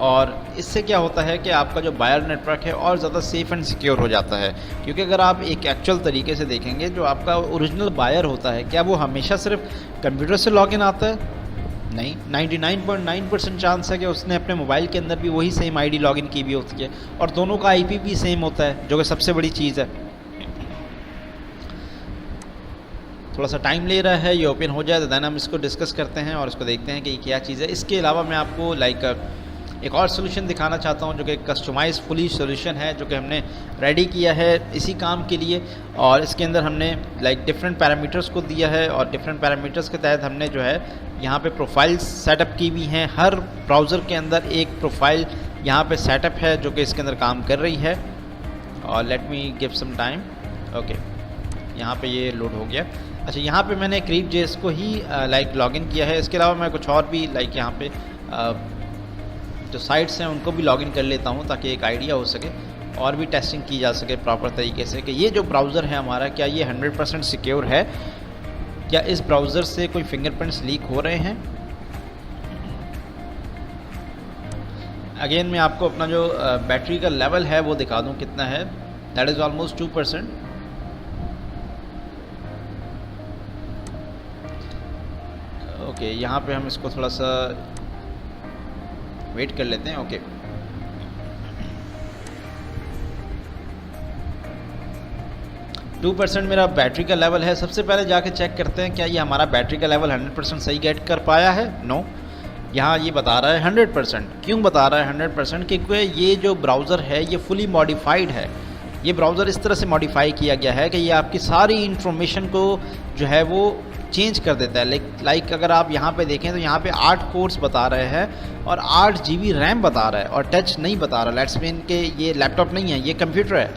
और इससे क्या होता है कि आपका जो बायर नेटवर्क है और ज़्यादा सेफ़ एंड सिक्योर हो जाता है। क्योंकि अगर आप एक एक्चुअल तरीके से देखेंगे, जो आपका ओरिजिनल बायर होता है, क्या वो हमेशा सिर्फ कंप्यूटर से लॉगिन आता है? नहीं, 99.9% चांस है कि उसने अपने मोबाइल के अंदर भी वही सेम आईडी लॉगिन की भी होती है और दोनों का आईपी भी सेम होता है, जो कि सबसे बड़ी चीज़ है। थोड़ा सा टाइम ले रहा है, ये ओपन हो जाए तो देन हम इसको डिस्कस करते हैं और इसको देखते हैं कि ये क्या चीज़ है। इसके अलावा मैं आपको एक और सोल्यूशन दिखाना चाहता हूं जो कि कस्टमाइज फुली सोल्यूशन है, जो कि हमने रेडी किया है इसी काम के लिए। और इसके अंदर हमने डिफरेंट पैरामीटर्स को दिया है और डिफरेंट पैरामीटर्स के तहत हमने जो है यहाँ पे प्रोफाइल्स सेटअप की भी हैं। हर ब्राउज़र के अंदर एक प्रोफाइल यहाँ पे सेटअप है जो कि इसके अंदर काम कर रही है। और let me give some time. Okay, यहाँ पे ये लोड हो गया। अच्छा, यहाँ पे मैंने क्रीप.js को ही लॉगिन किया है। इसके अलावा मैं कुछ और भी यहाँ पे जो साइट्स हैं उनको भी लॉगिन कर लेता हूँ ताकि एक आइडिया हो सके और भी टेस्टिंग की जा सके प्रॉपर तरीके से कि ये जो ब्राउज़र है हमारा, क्या ये 100% सिक्योर है, क्या इस ब्राउज़र से कोई फिंगरप्रिंट्स लीक हो रहे हैं। अगेन मैं आपको अपना जो बैटरी का लेवल है वो दिखा दूँ कितना है। That is almost 2%। ओके, यहाँ पे हम इसको थोड़ा सा वेट कर लेते हैं। ओके, टू 2% मेरा बैटरी का लेवल है। सबसे पहले जाके चेक करते हैं क्या ये हमारा बैटरी का लेवल 100% सही गेट कर पाया है। नो, यहाँ ये बता रहा है 100%। क्यों बता रहा है 100%? क्योंकि ये जो ब्राउज़र है ये फुली मॉडिफाइड है। ये ब्राउज़र इस तरह से मॉडिफाई किया गया है कि ये आपकी सारी इंफॉर्मेशन को जो है वो चेंज कर देता है। लाइक अगर आप यहाँ पे देखें तो यहाँ पे 8 कोर्स बता रहे हैं और 8 GB रैम बता रहा है और टच नहीं बता रहा। लेट्स मीन के ये लैपटॉप नहीं है, ये कंप्यूटर है।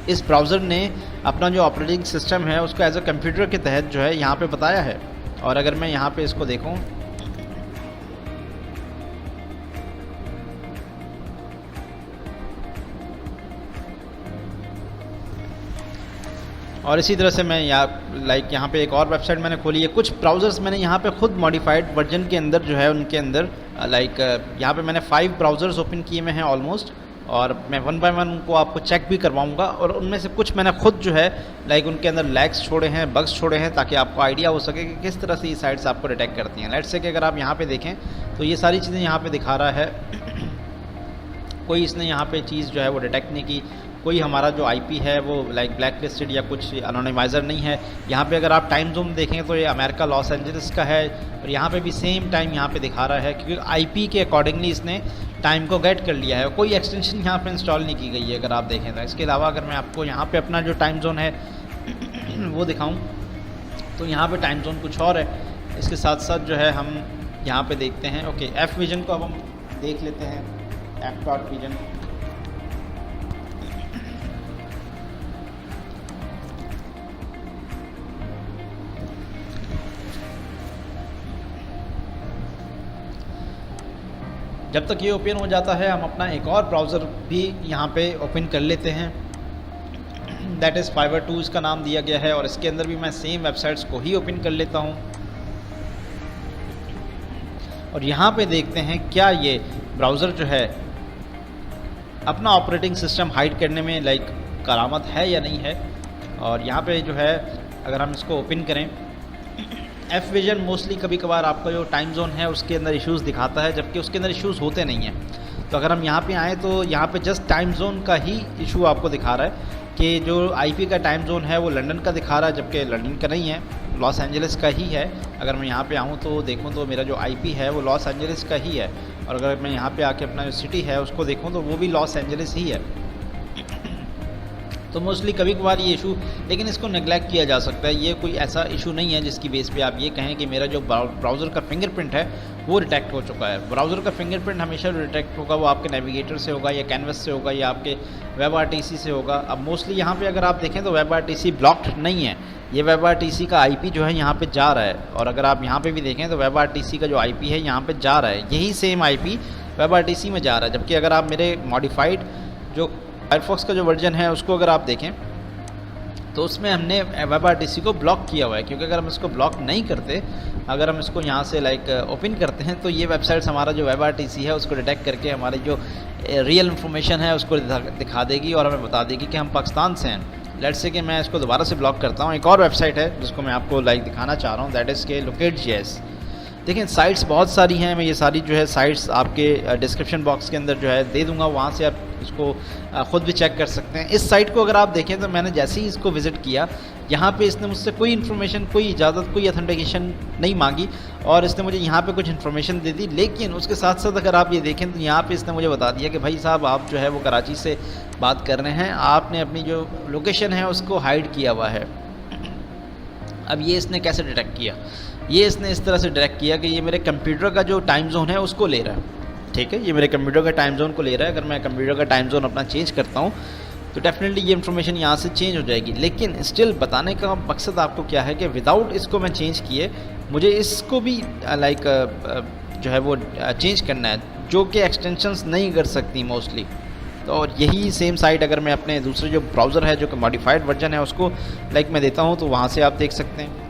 इस ब्राउज़र ने अपना जो ऑपरेटिंग सिस्टम है उसको एज अ कंप्यूटर के तहत जो है यहाँ पे बताया है। और अगर मैं यहाँ पे इसको देखूँ और इसी तरह से मैं यहाँ पे एक और वेबसाइट मैंने खोली है। कुछ ब्राउज़र्स मैंने यहाँ पे खुद मॉडिफाइड वर्जन के अंदर जो है उनके अंदर यहाँ पे मैंने 5 ब्राउज़र्स ओपन किए में हैं ऑलमोस्ट, और मैं 1 बाय 1 उनको आपको चेक भी करवाऊँगा। और उनमें से कुछ मैंने खुद जो है उनके अंदर लैग्स छोड़े हैं, बग्स छोड़े हैं, ताकि आपको आइडिया हो सके कि किस तरह से ये साइट्स आपको डिटेक्ट करती हैं। लेट्स से कि अगर आप यहाँ पर देखें तो ये सारी चीज़ें यहाँ पर दिखा रहा है। कोई इसने यहाँ पे चीज़ जो है वो डिटेक्ट नहीं की। कोई हमारा जो आईपी है वो ब्लैक लिस्टेड या कुछ एनोनिमाइज़र नहीं है। यहाँ पे अगर आप टाइम जोन देखें तो ये अमेरिका लॉस एंजलिस का है और यहाँ पे भी सेम टाइम यहाँ पे दिखा रहा है, क्योंकि आईपी के अकॉर्डिंगली इसने टाइम को गेट कर लिया है। कोई एक्सटेंशन यहाँ पे इंस्टॉल नहीं की गई है अगर आप देखें तो। इसके अलावा अगर मैं आपको यहाँ पे अपना जो टाइम जोन है वो दिखाऊँ तो यहाँ पे टाइम जोन कुछ और है। इसके साथ साथ जो है हम यहाँ पे देखते हैं। ओके, एफ विजन को अब हम देख लेते हैं। F Pigeon। जब तक ये ओपन हो जाता है हम अपना एक और ब्राउज़र भी यहाँ पे ओपन कर लेते हैं, दैट इज़ फाइवर 2 इसका नाम दिया गया है, और इसके अंदर भी मैं सेम वेबसाइट्स को ही ओपन कर लेता हूँ। और यहाँ पे देखते हैं क्या ये ब्राउज़र जो है अपना ऑपरेटिंग सिस्टम हाइड करने में करामत है या नहीं है। और यहाँ पे जो है अगर हम इसको ओपन करें, एफ विजन मोस्टली कभी कभार आपका जो टाइम जोन है उसके अंदर इश्यूज़ दिखाता है, जबकि उसके अंदर इश्यूज़ होते नहीं हैं। तो अगर हम यहाँ पे आएँ तो यहाँ पे जस्ट टाइम जोन का ही इशू आपको दिखा रहा है कि जो आईपी का टाइम जोन है वो लंदन का दिखा रहा है, जबकि लंदन का नहीं है, लॉस एंजलिस का ही है। अगर मैं यहाँ पे आऊँ तो देखूँ तो मेरा जो आईपी है वो लॉस एंजलिस का ही है, और अगर मैं यहाँ पे आके अपना जो सिटी है उसको देखूँ तो वो भी लॉस एंजलिस ही है। तो मोस्टली कभी कभार ये इशू, लेकिन इसको नेगलेक्ट किया जा सकता है। ये कोई ऐसा इशू नहीं है जिसकी बेस पे आप ये कहें कि मेरा जो ब्राउज़र का फिंगरप्रिंट है वो डिटेक्ट हो चुका है। ब्राउज़र का फिंगरप्रिंट हमेशा डिटेक्ट होगा, वो आपके नेविगेटर से होगा या कैनवस से होगा या आपके वेब आरटीसी से होगा। अब मोस्टली यहाँ पे अगर आप देखें तो वेब आरटीसी ब्लॉक्ड नहीं है, ये वेब आरटीसी का आईपी जो है यहाँ पे जा रहा है। और अगर आप यहाँ पे भी देखें तो वेब आरटीसी का जो आईपी है यहाँ पे जा रहा है, यही सेम आईपी वेब आरटीसी में जा रहा है। जबकि अगर आप मेरे मॉडिफाइड जो फायरफॉक्स का जो वर्जन है उसको अगर आप देखें तो उसमें हमने वेब आरटीसी को ब्लॉक किया हुआ है, क्योंकि अगर हम इसको ब्लॉक नहीं करते, अगर हम इसको यहाँ से ओपन करते हैं तो ये वेबसाइट्स हमारा जो वेब आरटीसी है उसको डिटेक्ट करके हमारी जो रियल इन्फॉर्मेशन है उसको दिखा देगी और हमें बता देगी कि हम पाकिस्तान से हैं। लेट्स से कि मैं इसको दोबारा से ब्लॉक करता हूँ। एक और वेबसाइट है जिसको मैं आपको दिखाना चाह रहा हूँ, दैट इज़ के लोकेट.js। देखिए साइट्स बहुत सारी हैं, मैं ये सारी जो है साइट्स आपके डिस्क्रिप्शन बॉक्स के अंदर जो है दे दूंगा, वहाँ से आप इसको ख़ुद भी चेक कर सकते हैं। इस साइट को अगर आप देखें तो मैंने जैसे ही इसको विज़िट किया, यहाँ पे इसने मुझसे कोई इन्फॉर्मेशन, कोई इजाज़त, कोई अथेंटिकेशन नहीं मांगी और इसने मुझे यहाँ पे कुछ इन्फॉर्मेशन दे दी। लेकिन उसके साथ साथ अगर आप ये देखें तो यहाँ पे इसने मुझे बता दिया कि भाई साहब आप जो है वो कराची से बात कर रहे हैं, आपने अपनी जो लोकेशन है उसको हाइड किया हुआ है। अब ये इसने कैसे डिटेक्ट किया? ये इसने इस तरह से डिटेक्ट किया कि ये मेरे कंप्यूटर का जो टाइम जोन है उसको ले रहा है। ठीक है, ये मेरे कंप्यूटर का टाइम जोन को ले रहा है। अगर मैं कंप्यूटर का टाइम जोन अपना चेंज करता हूँ तो डेफिनेटली ये इन्फॉर्मेशन यहाँ से चेंज हो जाएगी। लेकिन स्टिल बताने का मकसद आपको क्या है कि विदाउट इसको मैं चेंज किए मुझे इसको भी जो है वो चेंज करना है, जो कि एक्सटेंशंस नहीं कर सकती मोस्टली। तो और यही सेम साइट अगर मैं अपने दूसरे जो ब्राउज़र है जो कि मॉडिफाइड वर्जन है उसको मैं देता हूँ तो वहाँ से आप देख सकते हैं।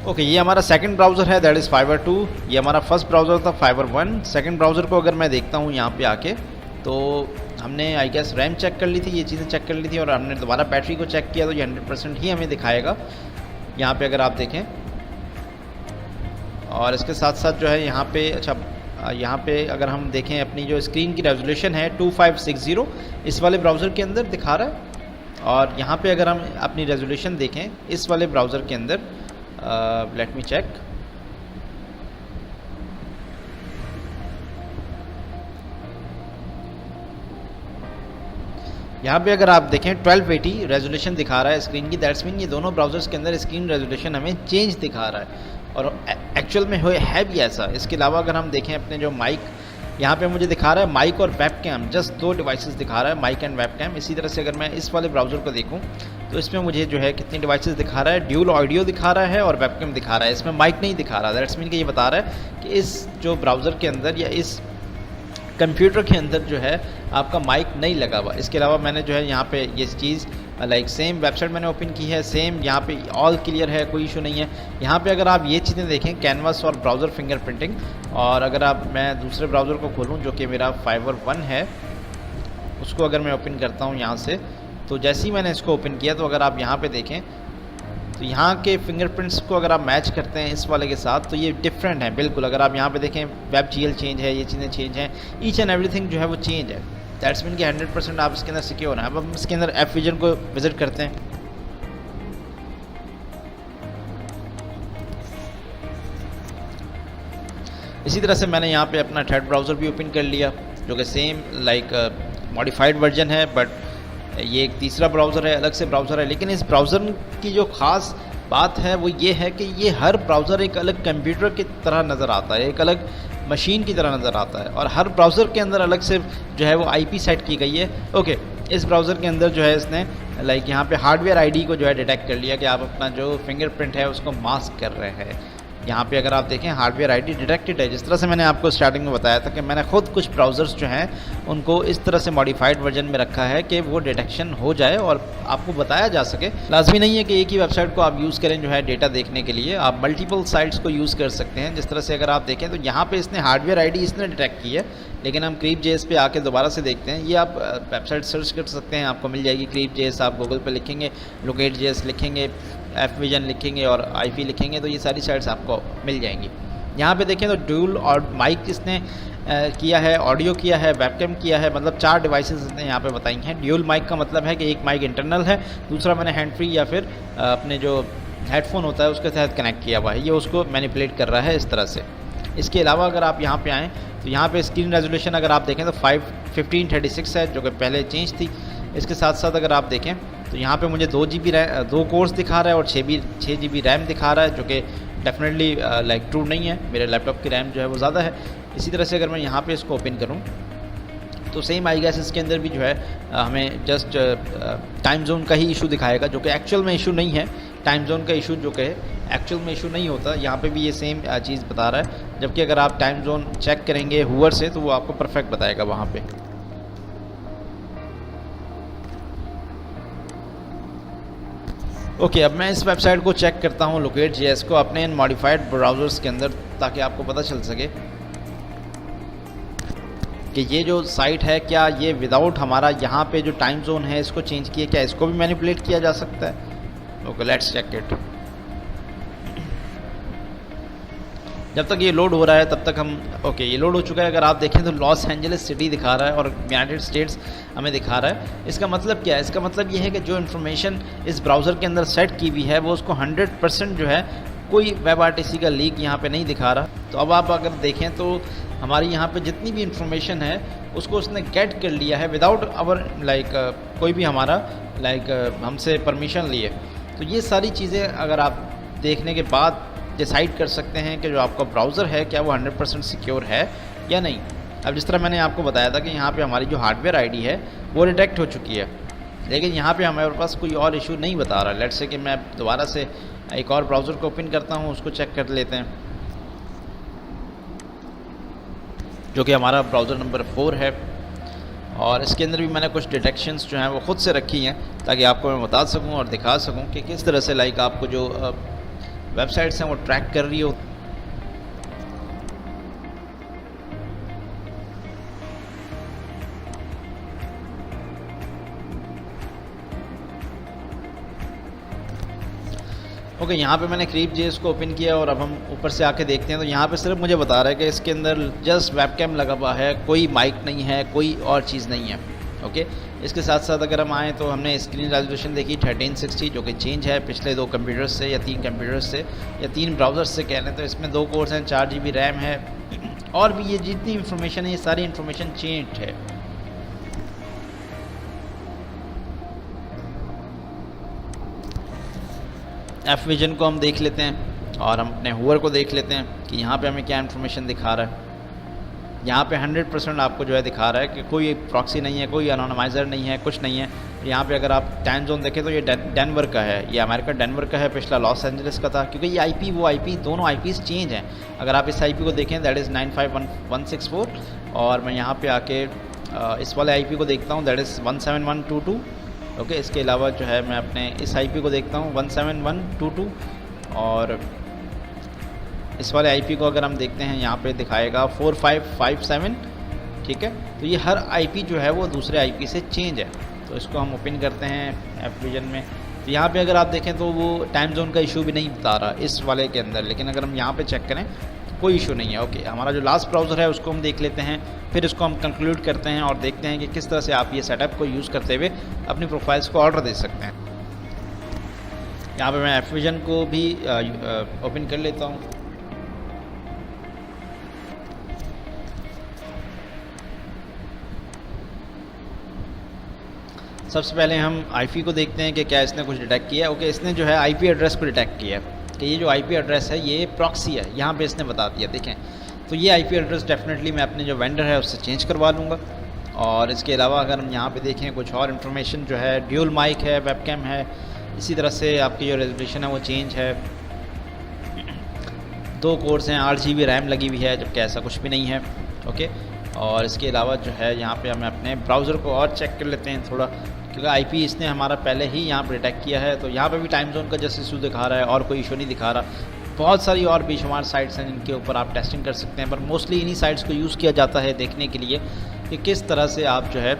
ओके, ये हमारा सेकंड ब्राउज़र है, दैट इज़ फाइवर 2। ये हमारा फर्स्ट ब्राउज़र था फाइवर 1। सेकंड ब्राउज़र को अगर मैं देखता हूँ यहाँ पे आके तो हमने आई गेस रैम चेक कर ली थी, ये चीज़ें चेक कर ली थी और हमने दोबारा बैटरी को चेक किया तो ये 100% ही हमें दिखाएगा यहाँ पे अगर आप देखें। और इसके साथ साथ जो है यहाँ पे यहाँ पे अगर हम देखें अपनी जो स्क्रीन की रेजोल्यूशन है 2560 इस वाले ब्राउज़र के अंदर दिखा रहा है। और यहाँ पे अगर हम अपनी रेजोल्यूशन देखें इस वाले ब्राउज़र के अंदर, लेट मी चेक, यहाँ पे अगर आप देखें 1280 रेजोल्यूशन दिखा रहा है स्क्रीन की। दैट्स मीन ये दोनों ब्राउज़र्स के अंदर स्क्रीन रेजोल्यूशन हमें चेंज दिखा रहा है और एक्चुअल में है भी ऐसा। इसके अलावा अगर हम देखें अपने जो माइक, यहाँ पे मुझे दिखा रहा है माइक और वेबकैम, जस्ट 2 डिवाइसेस दिखा रहा है, माइक एंड वेबकैम। इसी तरह से अगर मैं इस वाले ब्राउज़र को देखूँ तो इसमें मुझे जो है कितनी डिवाइसेस दिखा रहा है, ड्यूल ऑडियो दिखा रहा है और वेबकैम दिखा रहा है, इसमें माइक नहीं दिखा रहा। दैट्स मीन कि ये बता रहा है कि इस जो ब्राउज़र के अंदर या इस कंप्यूटर के अंदर जो है आपका माइक नहीं लगा हुआ। इसके अलावा मैंने जो है यहाँ पे ये चीज़ सेम वेबसाइट मैंने ओपन की है, सेम यहाँ पे ऑल क्लियर है, कोई इशू नहीं है। यहाँ पे अगर आप ये चीज़ें देखें कैनवास और ब्राउज़र फिंगरप्रिंटिंग, और अगर आप मैं दूसरे ब्राउज़र को खोलूँ जो कि मेरा फाइवर 1 है उसको अगर मैं ओपन करता हूँ यहाँ से, तो जैसे ही मैंने इसको ओपन किया तो अगर आप यहाँ पर देखें तो यहाँ के फिंगरप्रिंट्स को अगर आप मैच करते हैं इस वाले के साथ तो ये डिफरेंट है बिल्कुल। अगर आप यहाँ पे देखें WebGL चेंज है, ये चीज़ें चेंज हैं, ईच एंड एवरीथिंग जो है वो चेंज है। दैट्स मीन कि 100% आप इसके अंदर सिक्योर हैं। अब हम इसके अंदर एफ विजन को विज़िट करते हैं। इसी तरह से मैंने यहाँ पे अपना थर्ड ब्राउज़र भी ओपन कर लिया जो कि सेम मॉडिफाइड वर्जन है, बट ये एक तीसरा ब्राउज़र है, अलग से ब्राउज़र है। लेकिन इस ब्राउज़र की जो ख़ास बात है वो ये है कि ये हर ब्राउज़र एक अलग कंप्यूटर की तरह नज़र आता है, एक अलग मशीन की तरह नज़र आता है, और हर ब्राउज़र के अंदर अलग से जो है वो आईपी सेट की गई है। ओके, इस ब्राउज़र के अंदर जो है इसने लाइक यहाँ पे हार्डवेयर आईडी को जो है डिटेक्ट कर लिया कि आप अपना जो फिंगरप्रिंट है उसको मास्क कर रहे हैं। यहाँ पे अगर आप देखें हार्डवेयर आईडी डिटेक्टेड है। जिस तरह से मैंने आपको स्टार्टिंग में बताया था कि मैंने खुद कुछ ब्राउज़र्स जो हैं उनको इस तरह से मॉडिफाइड वर्जन में रखा है कि वो डिटेक्शन हो जाए और आपको बताया जा सके। लाजमी नहीं है कि एक ही वेबसाइट को आप यूज़ करें जो है डेटा देखने के लिए, आप मल्टीपल साइट्स को यूज़ कर सकते हैं। जिस तरह से अगर आप देखें तो यहाँ पर इसने हार्डवेयर आई डी इसने डिटेक्ट की है, लेकिन हम क्रीप.js पे आके दोबारा से देखते हैं। ये आप वेबसाइट सर्च कर सकते हैं, आपको मिल जाएगी क्रीप.js। आप गूगल पे लिखेंगे लोकेट.js लिखेंगे, एफविजन लिखेंगे और आईपी लिखेंगे तो ये सारी साइट्स आपको मिल जाएंगी। यहाँ पे देखें तो ड्यूल और माइक इसने किया है, ऑडियो किया है, वेबकैम किया है, मतलब 4 डिवाइसेस इसने यहाँ पे बताई हैं। ड्यूल माइक का मतलब है कि एक माइक इंटरनल है, दूसरा मैंने हैंड फ्री या फिर अपने जो हेडफोन होता है उसके तहत कनेक्ट किया हुआ है, ये उसको मैनिपुलेट कर रहा है इस तरह से। इसके अलावा अगर आप यहाँ पे आएँ तो यहाँ पे स्क्रीन रेजोल्यूशन अगर आप देखें तो 1536 है, जो कि पहले चेंज थी। इसके साथ साथ अगर आप देखें तो यहाँ पे मुझे 2 GB रैम 2 कोर्स दिखा रहा है और 6 GB रैम दिखा रहा है, जो कि डेफिनेटली लाइक ट्रू नहीं है। मेरे लैपटॉप की रैम जो है वो ज़्यादा है। इसी तरह से अगर मैं यहाँ पे इसको ओपन करूँ तो सेम आई गेस इसके अंदर भी जो है हमें जस्ट टाइम जोन का ही इशू दिखाएगा, जो कि एक्चुअल में इशू नहीं है। टाइम जोन का इशू जो कि एक्चुअल में इशू नहीं होता, यहाँ पे भी ये सेम चीज़ बता रहा है। जबकि अगर आप टाइम जोन चेक करेंगे हूवर से तो वो आपको परफेक्ट बताएगा वहाँ पे। ओके, अब मैं इस वेबसाइट को चेक करता हूँ लोकेट.js को अपने इन मॉडिफाइड ब्राउज़र्स के अंदर, ताकि आपको पता चल सके कि ये जो साइट है क्या ये विदाउट हमारा यहाँ पे जो टाइम जोन है इसको चेंज किए, क्या इसको भी मैनिपुलेट किया जा सकता है। Okay, let's check it. जब तक ये लोड हो रहा है तब तक हम ओके ये लोड हो चुका है। अगर आप देखें तो लॉस एंजलिस सिटी दिखा रहा है और यूनाइटेड स्टेट्स हमें दिखा रहा है। इसका मतलब क्या है? इसका मतलब ये है कि जो इन्फॉर्मेशन इस ब्राउज़र के अंदर सेट की हुई है वो उसको 100% जो है कोई वेब आरटीसी का लीक यहाँ पे नहीं दिखा रहा। तो अब आप अगर देखें तो हमारी यहाँ पे जितनी भी इंफॉर्मेशन है उसको उसने गेट कर लिया है विदाउट आवर लाइक कोई भी हमारा लाइक हमसे परमिशन लिए। तो ये सारी चीज़ें अगर आप देखने के बाद डिसाइड कर सकते हैं कि जो आपका ब्राउज़र है क्या वो 100% सिक्योर है या नहीं। अब जिस तरह मैंने आपको बताया था कि यहाँ पे हमारी जो हार्डवेयर आईडी है वो डिटेक्ट हो चुकी है, लेकिन यहाँ पे हमारे पास कोई और इशू नहीं बता रहा। लेट्स से कि मैं दोबारा से एक और ब्राउज़र को ओपन करता हूँ, उसको चेक कर लेते हैं, जो कि हमारा ब्राउज़र नंबर 4 है। और इसके अंदर भी मैंने कुछ डिटेक्शंस जो हैं वो ख़ुद से रखी हैं ताकि आपको मैं बता सकूँ और दिखा सकूँ कि किस तरह से लाइक आपको जो वेबसाइट्स हैं वो ट्रैक कर रही हो। ओके, यहाँ पे मैंने क्रीप.js को ओपन किया और अब हम ऊपर से आके देखते हैं तो यहाँ पे सिर्फ मुझे बता रहा है कि इसके अंदर जस्ट वेबकैम लगा हुआ है, कोई माइक नहीं है, कोई और चीज़ नहीं है। ओके, इसके साथ साथ अगर हम आएँ तो हमने स्क्रीन रेजोल्यूशन देखी 1360, जो कि चेंज है पिछले 2 कंप्यूटर्स से या 3 कंप्यूटर्स से या 3 ब्राउज़र्स से कह लें। तो इसमें 2 कोर्स हैं, 4 GB रैम है और भी ये जितनी इन्फॉर्मेशन है ये सारी इन्फॉर्मेशन चेंज है। एफविजन को हम देख लेते हैं और हम अपने हूवर को देख लेते हैं कि यहाँ पे हमें क्या इन्फॉर्मेशन दिखा रहा है। यहाँ पे 100% आपको जो है दिखा रहा है कि कोई प्रॉक्सी नहीं है, कोई एनोनिमाइज़र नहीं है, कुछ नहीं है। यहाँ पे अगर आप टाइम जोन देखें तो ये डेनवर का है, ये अमेरिका डेनवर का है, पिछला लॉस एंजलिस का था, क्योंकि ये आईपी वो आईपी दोनों आईपीज़ चेंज हैं। अगर आप इस आईपी को देखें दैट इज़ 95164 और मैं यहाँ पे आके इस वाले आईपी को देखता हूँ दैट इज़ 17122। ओके, इसके अलावा जो है मैं अपने इस आईपी को देखता हूँ 17122 और इस वाले आईपी को अगर हम देखते हैं यहाँ पे दिखाएगा 4557। ठीक है, तो ये हर आईपी जो है वो दूसरे आईपी से चेंज है। तो इसको हम ओपन करते हैं एफविजन में, तो यहाँ पे अगर आप देखें तो वो टाइम जोन का इशू भी नहीं बता रहा इस वाले के अंदर, लेकिन अगर हम यहाँ पे चेक करें तो कोई इशू नहीं है। ओके, हमारा जो लास्ट ब्राउज़र है उसको हम देख लेते हैं, फिर इसको हम कंक्लूड करते हैं और देखते हैं कि किस तरह से आप ये सेटअप को यूज़ करते हुए अपनी प्रोफाइल्स को ऑर्डर दे सकते हैं। यहाँ पे मैं एफविजन को भी ओपन कर लेता हूँ। सबसे पहले हम आईपी को देखते हैं कि क्या इसने कुछ डिटेक्ट किया है। ओके, इसने जो है आईपी एड्रेस को डिटेक्ट किया है कि ये जो आईपी एड्रेस है ये प्रॉक्सी है, यहाँ पे इसने बता दिया। देखें, तो ये आईपी एड्रेस डेफिनेटली मैं अपने जो वेंडर है उससे चेंज करवा लूँगा। और इसके अलावा अगर हम यहाँ पे देखें कुछ और इन्फॉर्मेशन जो है, ड्यूल माइक है, वेबकैम है, इसी तरह से आपकी जो रेजोल्यूशन है वो चेंज है, 2 कोर्स हैं, 8 GB रैम लगी हुई है, जबकि ऐसा कुछ भी नहीं है। ओके, और इसके अलावा जो है यहाँ पे हमें अपने ब्राउज़र को और चेक कर लेते हैं थोड़ा, क्योंकि आईपी इसने हमारा पहले ही यहाँ पर डिटेक्ट किया है। तो यहाँ पे भी टाइम जोन का जैसे इशू दिखा रहा है और कोई इशू नहीं दिखा रहा। बहुत सारी और बेशुमार साइट्स हैं जिनके ऊपर आप टेस्टिंग कर सकते हैं, पर मोस्टली इन्हीं साइट्स को यूज़ किया जाता है देखने के लिए कि किस तरह से आप जो है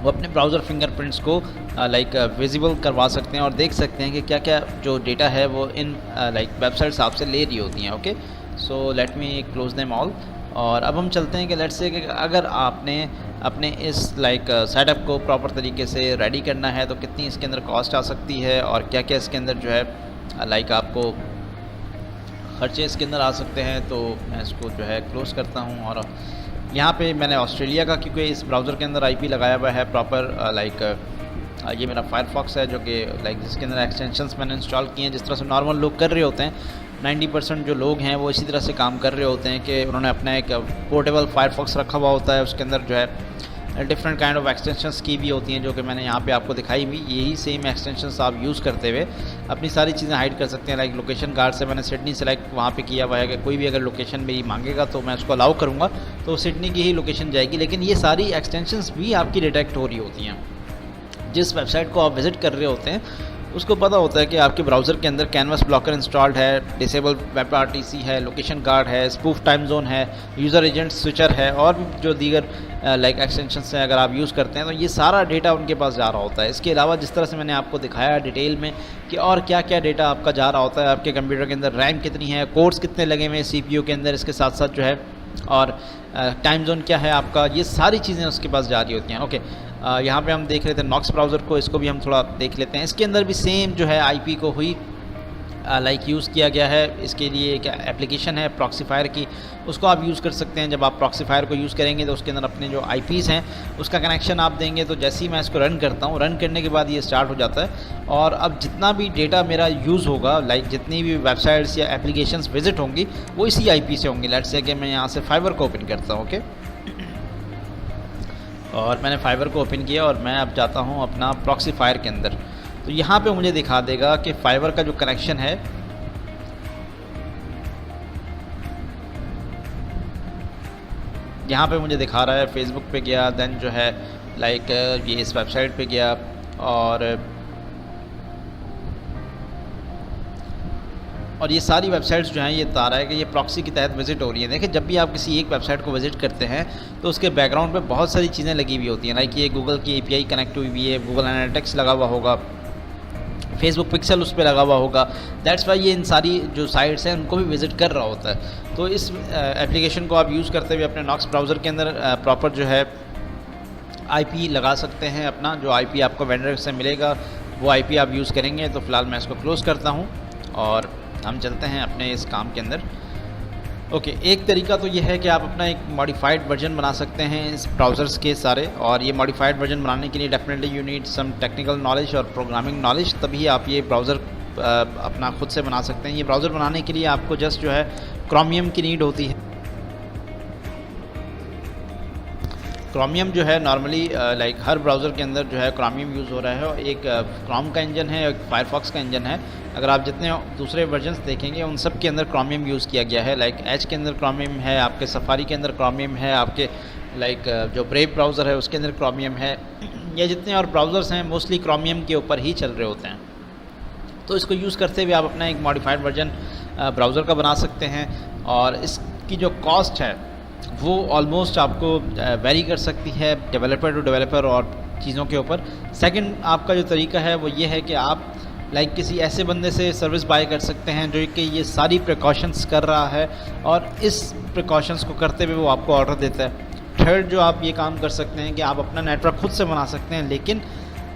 वो अपने ब्राउज़र फिंगरप्रिंट्स को विजिबल करवा सकते हैं और देख सकते हैं कि क्या क्या जो डेटा है वो इन वेबसाइट्स आपसे ले रही होती हैं। Okay, so let me close them all. और अब हम चलते हैं कि लेट्स से कि अगर आपने अपने इस सेटअप को प्रॉपर तरीके से रेडी करना है तो कितनी इसके अंदर कॉस्ट आ सकती है और क्या क्या इसके अंदर जो है आपको खर्चे इसके अंदर आ सकते हैं। तो मैं इसको जो है क्लोज़ करता हूँ। और यहाँ पे मैंने ऑस्ट्रेलिया का, क्योंकि इस ब्राउज़र के अंदर आईपी लगाया हुआ है प्रॉपर, ये मेरा फायरफॉक्स है जो कि जिसके अंदर एक्सटेंशंस मैंने इंस्टॉल किए हैं। जिस तरह से नॉर्मल लोग कर रहे होते हैं, 90% जो लोग हैं वो इसी तरह से काम कर रहे होते हैं कि उन्होंने अपना एक पोर्टेबल फायरफॉक्स रखा हुआ होता है, उसके अंदर जो है डिफरेंट काइंड ऑफ एक्सटेंशंस की भी होती हैं जो कि मैंने यहाँ पे आपको दिखाई भी। यही सेम एक्सटेंशंस आप यूज़ करते हुए अपनी सारी चीज़ें हाइड कर सकते हैं। लोकेशन गार्ड से मैंने सिडनी सेलेक्ट वहाँ पे किया हुआ है कि कोई भी अगर लोकेशन मेरी मांगेगा तो मैं उसको अलाउ करूँगा तो सिडनी की ही लोकेशन जाएगी। लेकिन ये सारी एक्सटेंशंस भी आपकी डिटेक्ट हो रही होती हैं। जिस वेबसाइट को आप विज़िट कर रहे होते हैं उसको पता होता है कि आपके ब्राउज़र के अंदर कैनवास ब्लॉकर इंस्टॉल्ड है, डिसेबल वेब आरटीसी है, लोकेशन गार्ड है, स्पूफ टाइम जोन है, यूज़र एजेंट स्विचर है और भी जो दीगर एक्सटेंशंस हैं अगर आप यूज़ करते हैं तो ये सारा डेटा उनके पास जा रहा होता है। इसके अलावा जिस तरह से मैंने आपको दिखाया डिटेल में कि और क्या क्या डेटा आपका जा रहा होता है, आपके कंप्यूटर के अंदर रैम कितनी है, कोर्स कितने लगे हुए हैं CPU के अंदर, इसके साथ साथ जो है और टाइम जोन क्या है आपका, ये सारी चीज़ें उसके पास जा रही होती हैं। ओके, यहाँ पे हम देख रहे थे नॉक्स ब्राउज़र को, इसको भी हम थोड़ा देख लेते हैं। इसके अंदर भी सेम जो है आईपी को हुई यूज़ किया गया है। इसके लिए एक एप्लीकेशन है प्रॉक्सीफायर की, उसको आप यूज़ कर सकते हैं। जब आप प्रॉक्सीफायर को यूज़ करेंगे तो उसके अंदर अपने जो आईपीज़ हैं उसका कनेक्शन आप देंगे। तो जैसे ही मैं इसको रन करता हूँ, रन करने के बाद ये स्टार्ट हो जाता है और अब जितना भी डेटा मेरा यूज़ होगा, जितनी भी वेबसाइट्स या एप्लीकेशंस विजिट होंगी वो इसी आईपी से होंगी। लेट्स से कि मैं यहाँ से फाइबर को ओपन करता हूँ। ओके, और मैंने फाइबर को ओपन किया और मैं अब जाता हूँ अपना प्रॉक्सीफायर के अंदर। तो यहाँ पे मुझे दिखा देगा कि फाइबर का जो कनेक्शन है यहाँ पे मुझे दिखा रहा है फेसबुक पे गया, देन जो है ये इस वेबसाइट पे गया और ये सारी वेबसाइट्स जो हैं ये बता रहा है कि ये प्रॉक्सी के तहत विज़िट हो रही है। देखिए, जब भी आप किसी एक वेबसाइट को विज़िट करते हैं तो उसके बैकग्राउंड पे बहुत सारी चीज़ें लगी हुई होती हैं। ये गूगल की API कनेक्ट हुई हुई है, गूगल एनालिटिक्स लगा हुआ होगा, फेसबुक पिक्सल उस पर लगा हुआ होगा। दैट्स वाई ये इन सारी जो साइट्स हैं उनको भी विज़िट कर रहा होता है। तो इस एप्लीकेशन को आप यूज़ करते हुए अपने नॉक्स ब्राउज़र के अंदर प्रॉपर जो है IP लगा सकते हैं। अपना जो IP आपको वेंडर से मिलेगा वो IP आप यूज़ करेंगे। तो फ़िलहाल मैं इसको क्लोज़ करता हूँ और हम चलते हैं अपने इस काम के अंदर। ओके, एक तरीका तो ये है कि आप अपना एक मॉडिफाइड वर्जन बना सकते हैं इस ब्राउज़र्स के सारे। और ये मॉडिफाइड वर्जन बनाने के लिए definitely you need some technical knowledge और प्रोग्रामिंग नॉलेज, तभी आप ये ब्राउज़र अपना खुद से बना सकते हैं। ये ब्राउज़र बनाने के लिए आपको जस्ट जो है क्रोमियम की नीड होती है। क्रोमियम जो है नॉर्मली हर ब्राउज़र के अंदर जो है क्रोमियम यूज़ हो रहा है। और एक क्रोम का इंजन है, एक फायरफॉक्स का इंजन है। अगर आप जितने दूसरे वर्जन्स देखेंगे उन सब के अंदर क्रोमियम यूज़ किया गया है। एज के अंदर क्रोमियम है, आपके सफारी के अंदर क्रोमियम है, आपके जो ब्रेव ब्राउज़र है उसके अंदर क्रोमियम है। ये जितने और ब्राउज़र्स हैं मोस्टली क्रोमियम के ऊपर ही चल रहे होते हैं। तो इसको यूज़ करते हुए आप अपना एक मॉडिफाइड वर्जन ब्राउज़र का बना सकते हैं। और इसकी जो कॉस्ट है वो ऑलमोस्ट आपको वेरी कर सकती है डेवलपर टू डेवलपर और चीज़ों के ऊपर। सेकंड आपका जो तरीका है वो ये है कि आप किसी ऐसे बंदे से सर्विस बाय कर सकते हैं जो कि ये सारी प्रिकॉशंस कर रहा है और इस प्रिकॉशंस को करते हुए वो आपको ऑर्डर देता है। थर्ड जो आप ये काम कर सकते हैं कि आप अपना नेटवर्क खुद से बना सकते हैं, लेकिन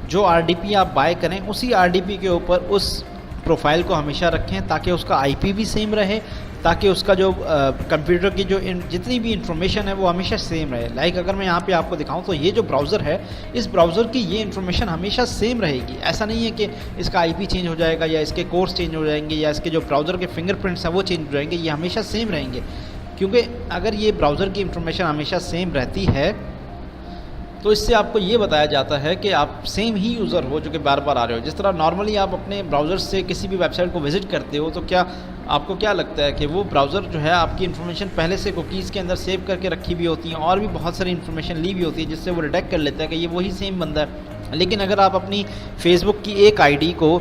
जो RDP आप बाय करें उसी RDP के ऊपर उस प्रोफाइल को हमेशा रखें ताकि उसका IP भी सेम रहे, ताकि उसका जो कंप्यूटर की जो जितनी भी इंफॉर्मेशन है वो हमेशा सेम रहे। लाइक अगर मैं यहाँ पे आपको दिखाऊँ तो ये जो ब्राउज़र है, इस ब्राउज़र की ये इन्फॉर्मेशन हमेशा सेम रहेगी। ऐसा नहीं है कि इसका आईपी चेंज हो जाएगा या इसके कोर्स चेंज हो जाएंगे या इसके जो ब्राउज़र के फिंगरप्रिंट्स हैं वो चेंज हो जाएंगे, ये हमेशा सेम रहेंगे। क्योंकि अगर ये ब्राउज़र की इंफॉर्मेशन हमेशा सेम रहती है तो इससे आपको ये बताया जाता है कि आप सेम ही यूज़र हो जो कि बार बार आ रहे हो। जिस तरह नॉर्मली आप अपने ब्राउज़र से किसी भी वेबसाइट को विज़िट करते हो तो क्या आपको क्या लगता है कि वो ब्राउज़र जो है आपकी इन्फॉर्मेशन पहले से कुकीज़ के अंदर सेव करके रखी भी होती हैं और भी बहुत सारी इन्फॉर्मेशन ली भी होती है, जिससे वो डिटेक्ट कर लेता है कि ये वही सेम बंदा है। लेकिन अगर आप अपनी फेसबुक की एक आईडी को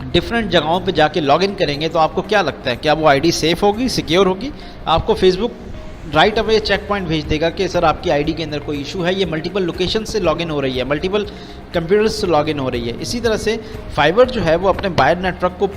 डिफरेंट जगहों पे जाके लॉगिन करेंगे तो आपको क्या लगता है, क्या वो आईडी सेफ़ होगी, सिक्योर होगी? आपको Facebook right away checkpoint भेज देगा कि सर आपकी आईडी के अंदर कोई इशू है, ये मल्टीपल लोकेशन से लॉगिन हो रही है, मल्टीपल कंप्यूटर्स से लॉगिन हो रही है। इसी तरह से फाइबर जो है वो अपने बायर नेटवर्क को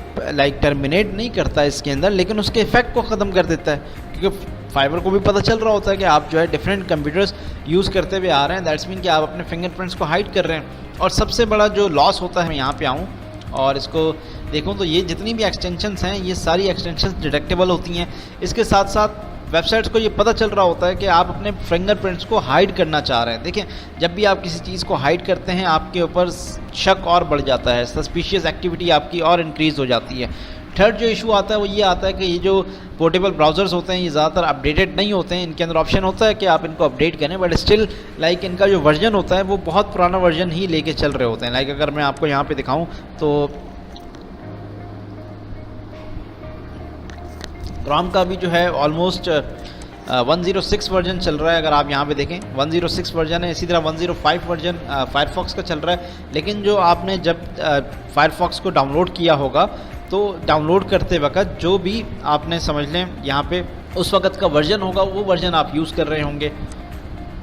टर्मिनेट नहीं करता है इसके अंदर, लेकिन उसके इफेक्ट को ख़त्म कर देता है। क्योंकि फाइबर को भी पता चल रहा होता है कि आप जो है डिफरेंट कंप्यूटर्स यूज़ करते हुए आ रहे हैं, दैट्स मीन कि आप अपने फिंगरप्रिंट्स को हाइड कर रहे हैं। और सबसे बड़ा जो लॉस होता है, मैं यहाँ पे आऊँ और इसको देखूँ तो ये जितनी भी एक्सटेंशंस हैं ये सारी एक्सटेंशंस डिटेक्टेबल होती हैं। इसके साथ साथ वेबसाइट्स को ये पता चल रहा होता है कि आप अपने फिंगरप्रिंट्स को हाइड करना चाह रहे हैं। देखें, जब भी आप किसी चीज़ को हाइड करते हैं आपके ऊपर शक और बढ़ जाता है, सस्पिशियस एक्टिविटी आपकी और इंक्रीज़ हो जाती है। थर्ड जो इशू आता है वो ये आता है कि ये जो पोर्टेबल ब्राउज़र्स होते हैं ये ज़्यादातर अपडेटेड नहीं होते हैं। इनके अंदर ऑप्शन होता है कि आप इनको अपडेट करें, बट स्टिल लाइक इनका जो वर्जन होता है वो बहुत पुराना वर्जन ही लेके चल रहे होते हैं। लाइक अगर मैं आपको यहाँ पे दिखाऊँ तो क्रोम का भी जो है ऑलमोस्ट 106 वर्जन चल रहा है। अगर आप यहाँ पे देखें 106 वर्जन है। इसी तरह 105 वर्जन फायरफॉक्स का चल रहा है। लेकिन जो आपने जब फायरफॉक्स को डाउनलोड किया होगा तो डाउनलोड करते वक्त जो भी आपने समझ लें यहाँ पे उस वक्त का वर्जन होगा वो वर्जन आप यूज़ कर रहे होंगे।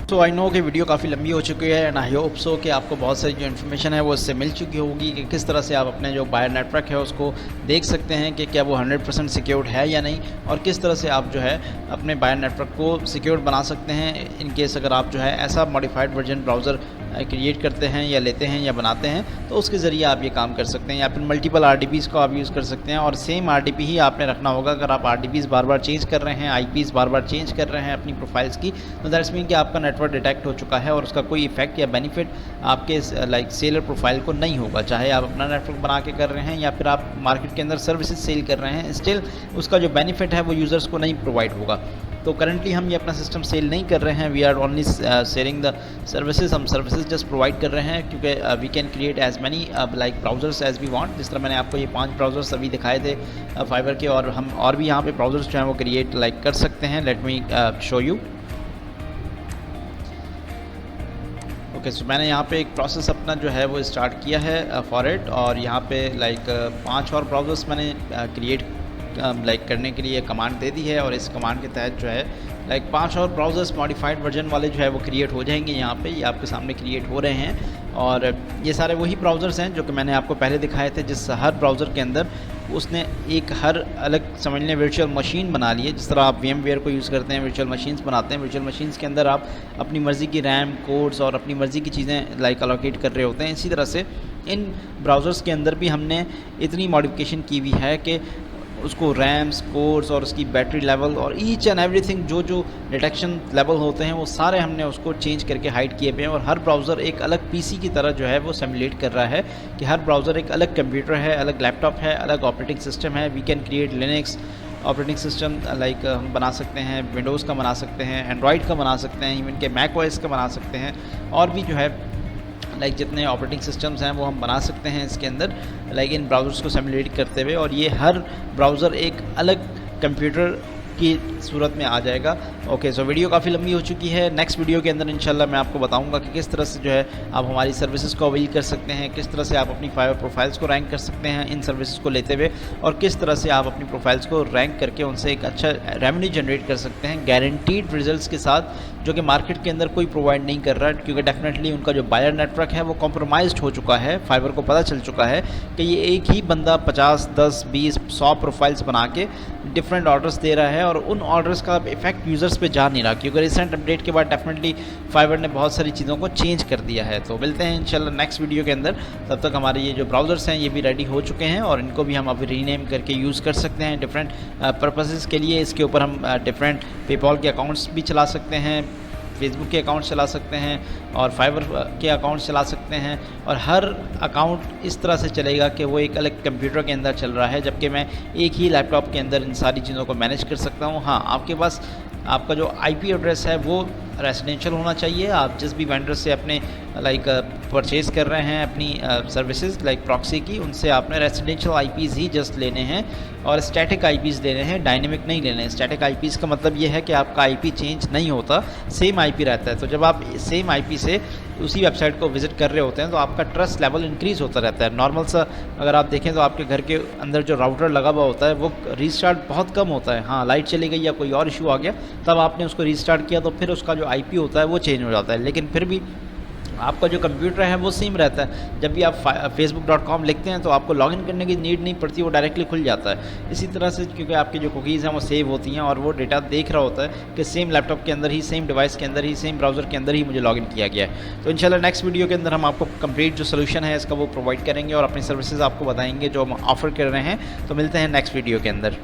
तो आई नो कि वीडियो काफ़ी लंबी हो चुकी है एंड आई होप सो कि आपको बहुत सारी जो इन्फॉर्मेशन है वो इससे मिल चुकी होगी कि किस तरह से आप अपने जो बायर नेटवर्क है उसको देख सकते हैं कि क्या वो 100% सिक्योर्ड है या नहीं, और किस तरह से आप जो है अपने बायर नेटवर्क को सिक्योर्ड बना सकते हैं इन केस अगर आप जो है ऐसा मॉडिफाइड वर्जन ब्राउज़र क्रिएट करते हैं या लेते हैं या बनाते हैं तो उसके ज़रिए आप ये काम कर सकते हैं। या फिर मल्टीपल RDPs को आप यूज़ कर सकते हैं और सेम RDP ही आपने रखना होगा। अगर आप RDPs बार बार चेंज कर रहे हैं, IPs बार बार चेंज कर रहे हैं अपनी प्रोफाइल्स की, तो दैट्स मीन कि आपका नेटवर्क डिटेक्ट हो चुका है और उसका कोई इफेक्ट या बेनिफिट आपके लाइक सेलर प्रोफाइल को नहीं होगा। चाहे आप अपना नेटवर्क बना के कर रहे हैं या फिर आप मार्केट के अंदर सर्विसेज सेल कर रहे हैं, स्टिल उसका जो बेनिफिट है वो यूज़र्स को नहीं प्रोवाइड होगा। तो करंटली हम ये अपना सिस्टम सेल नहीं कर रहे हैं, we are only selling the services. हम सर्विसेज जस्ट प्रोवाइड कर रहे हैं क्योंकि we can create as many like browsers as we want. जिस तरह मैंने आपको ये 5 ब्राउज़र्स अभी दिखाए थे फाइबर के, और हम और भी यहाँ पे ब्राउज़र्स जो हैं वो क्रिएट लाइक कर सकते हैं। Let me show you. Okay, so मैंने यहाँ पे एक प्रोसेस अपना जो है वो स्टार्ट किया है फॉर इट, और यहाँ पे लाइक 5 और ब्राउज़र्स मैंने क्रिएट लाइक करने के लिए कमांड दे दी है, और इस कमांड के तहत जो है लाइक 5 और ब्राउज़र्स मॉडिफाइड वर्जन वाले जो है वो क्रिएट हो जाएंगे। यहाँ पे ये आपके सामने क्रिएट हो रहे हैं, और ये सारे वही ब्राउज़र्स हैं जो कि मैंने आपको पहले दिखाए थे, जिस हर ब्राउज़र के अंदर उसने एक हर अलग समझ लें वर्चुअल मशीन बना ली है। जिस तरह आप VMware को यूज़ करते हैं, वर्चुअल मशीन्स बनाते हैं, वर्चुअल मशीन्स के अंदर आप अपनी मर्ज़ी की रैम कोड्स और अपनी मर्ज़ी की चीज़ें लाइक अलोकेट कर रहे होते हैं। इसी तरह से इन ब्राउज़र्स के अंदर भी हमने इतनी मॉडिफिकेशन की हुई है कि उसको रैम्स कोड्स और उसकी बैटरी लेवल और ईच एंड एवरीथिंग जो जो डिटेक्शन लेवल होते हैं वो सारे हमने उसको चेंज करके हाइड किए हुए हैं। और हर ब्राउज़र एक अलग PC की तरह जो है वो सिमुलेट कर रहा है कि हर ब्राउज़र एक अलग कंप्यूटर है, अलग लैपटॉप है, अलग ऑपरेटिंग सिस्टम है। We can create Linux operating system like हम बना सकते हैं, विंडोज़ का बना सकते हैं, एंड्रॉयड का बना सकते हैं, इवन के मैक OS का बना सकते हैं, और भी जो है लाइक जितने ऑपरेटिंग सिस्टम्स हैं वो हम बना सकते हैं इसके अंदर लाइक इन ब्राउज़र्स को सिमुलेट करते हुए। और ये हर ब्राउज़र एक अलग कंप्यूटर की सूरत में आ जाएगा। ओके, सो वीडियो काफ़ी लंबी हो चुकी है। नेक्स्ट वीडियो के अंदर इंशाल्लाह मैं आपको बताऊंगा कि किस तरह से जो है आप हमारी सर्विसेज को अवेल कर सकते हैं, किस तरह से आप अपनी फाइवर प्रोफाइल्स को रैंक कर सकते हैं इन सर्विसेज को लेते हुए, और किस तरह से आप अपनी प्रोफाइल्स को रैंक करके उनसे एक अच्छा रेवेन्यू जनरेट कर सकते हैं गारंटीड रिजल्ट्स के साथ, जो कि मार्केट के अंदर कोई प्रोवाइड नहीं कर रहा है। क्योंकि डेफिनेटली उनका जो बायर नेटवर्क है वो कॉम्प्रोमाइज़्ड हो चुका है। फाइबर को पता चल चुका है कि ये एक ही बंदा 50, 10, 20, 100 प्रोफाइल्स बना के डिफरेंट ऑर्डर्स दे रहा है, और उन ऑर्डर्स का इफेक्ट यूज़र्स पे जा नहीं रहा, क्योंकि रिसेंट अपडेट के बाद डेफिनेटली फाइवर ने बहुत सारी चीज़ों को चेंज कर दिया है। तो मिलते हैं इंशाल्लाह नेक्स्ट वीडियो के अंदर। तब तक हमारे ये जो ब्राउज़र्स हैं ये भी रेडी हो चुके हैं और इनको भी हम अभी रीनेम करके यूज़ कर सकते हैं डिफरेंट पर्पसेस के लिए। इसके ऊपर हम डिफरेंट पेपॉल के अकाउंट्स भी चला सकते हैं, फेसबुक के अकाउंट चला सकते हैं और फाइवर के अकाउंट चला सकते हैं, और हर अकाउंट इस तरह से चलेगा कि वो एक अलग कंप्यूटर के अंदर चल रहा है, जबकि मैं एक ही लैपटॉप के अंदर इन सारी चीज़ों को मैनेज कर सकता हूँ। हाँ, आपके पास आपका जो आईपी एड्रेस है वो रेसिडेंशियल होना चाहिए। आप जिस भी वेंडर से अपने परचेज़ कर रहे हैं अपनी सर्विसेज प्रॉक्सी की, उनसे आपने रेसिडेंशियल आईपीज़ ही जस्ट लेने हैं और स्टैटिक आईपीज़ लेने हैं, डायनेमिक नहीं लेने हैं। स्टैटिक आईपीज़ का मतलब ये है कि आपका आईपी चेंज नहीं होता, सेम आईपी रहता है। तो जब आप सेम आईपी से उसी वेबसाइट को विज़िट कर रहे होते हैं तो आपका ट्रस्ट लेवल इंक्रीज़ होता रहता है। नॉर्मल सा अगर आप देखें तो आपके घर के अंदर जो राउटर लगा हुआ होता है वो रीस्टार्ट बहुत कम होता है। हाँ, लाइट चली गई या कोई और इशू आ गया तब आपने उसको रीस्टार्ट किया तो फिर उसका जो आईपी होता है वो चेंज हो जाता है, लेकिन फिर भी आपका जो कंप्यूटर है वो सेम रहता है। जब भी आप facebook.com लिखते हैं तो आपको लॉगिन करने की नीड नहीं पड़ती, वो डायरेक्टली खुल जाता है। इसी तरह से क्योंकि आपकी जो कुकीज़ हैं वो सेव होती हैं और वो डेटा देख रहा होता है कि सेम लैपटॉप के अंदर ही, सेम डिवाइस के अंदर ही, सेम ब्राउज़र के अंदर ही मुझे लॉगिन किया गया है। तो इंशाल्लाह नेक्स्ट वीडियो के अंदर हम आपको कंप्लीट जो सोल्यूशन है इसका वो प्रोवाइड करेंगे और अपनी सर्विसेज आपको बताएंगे जो हम ऑफ़र कर रहे हैं। तो मिलते हैं नेक्स्ट वीडियो के अंदर।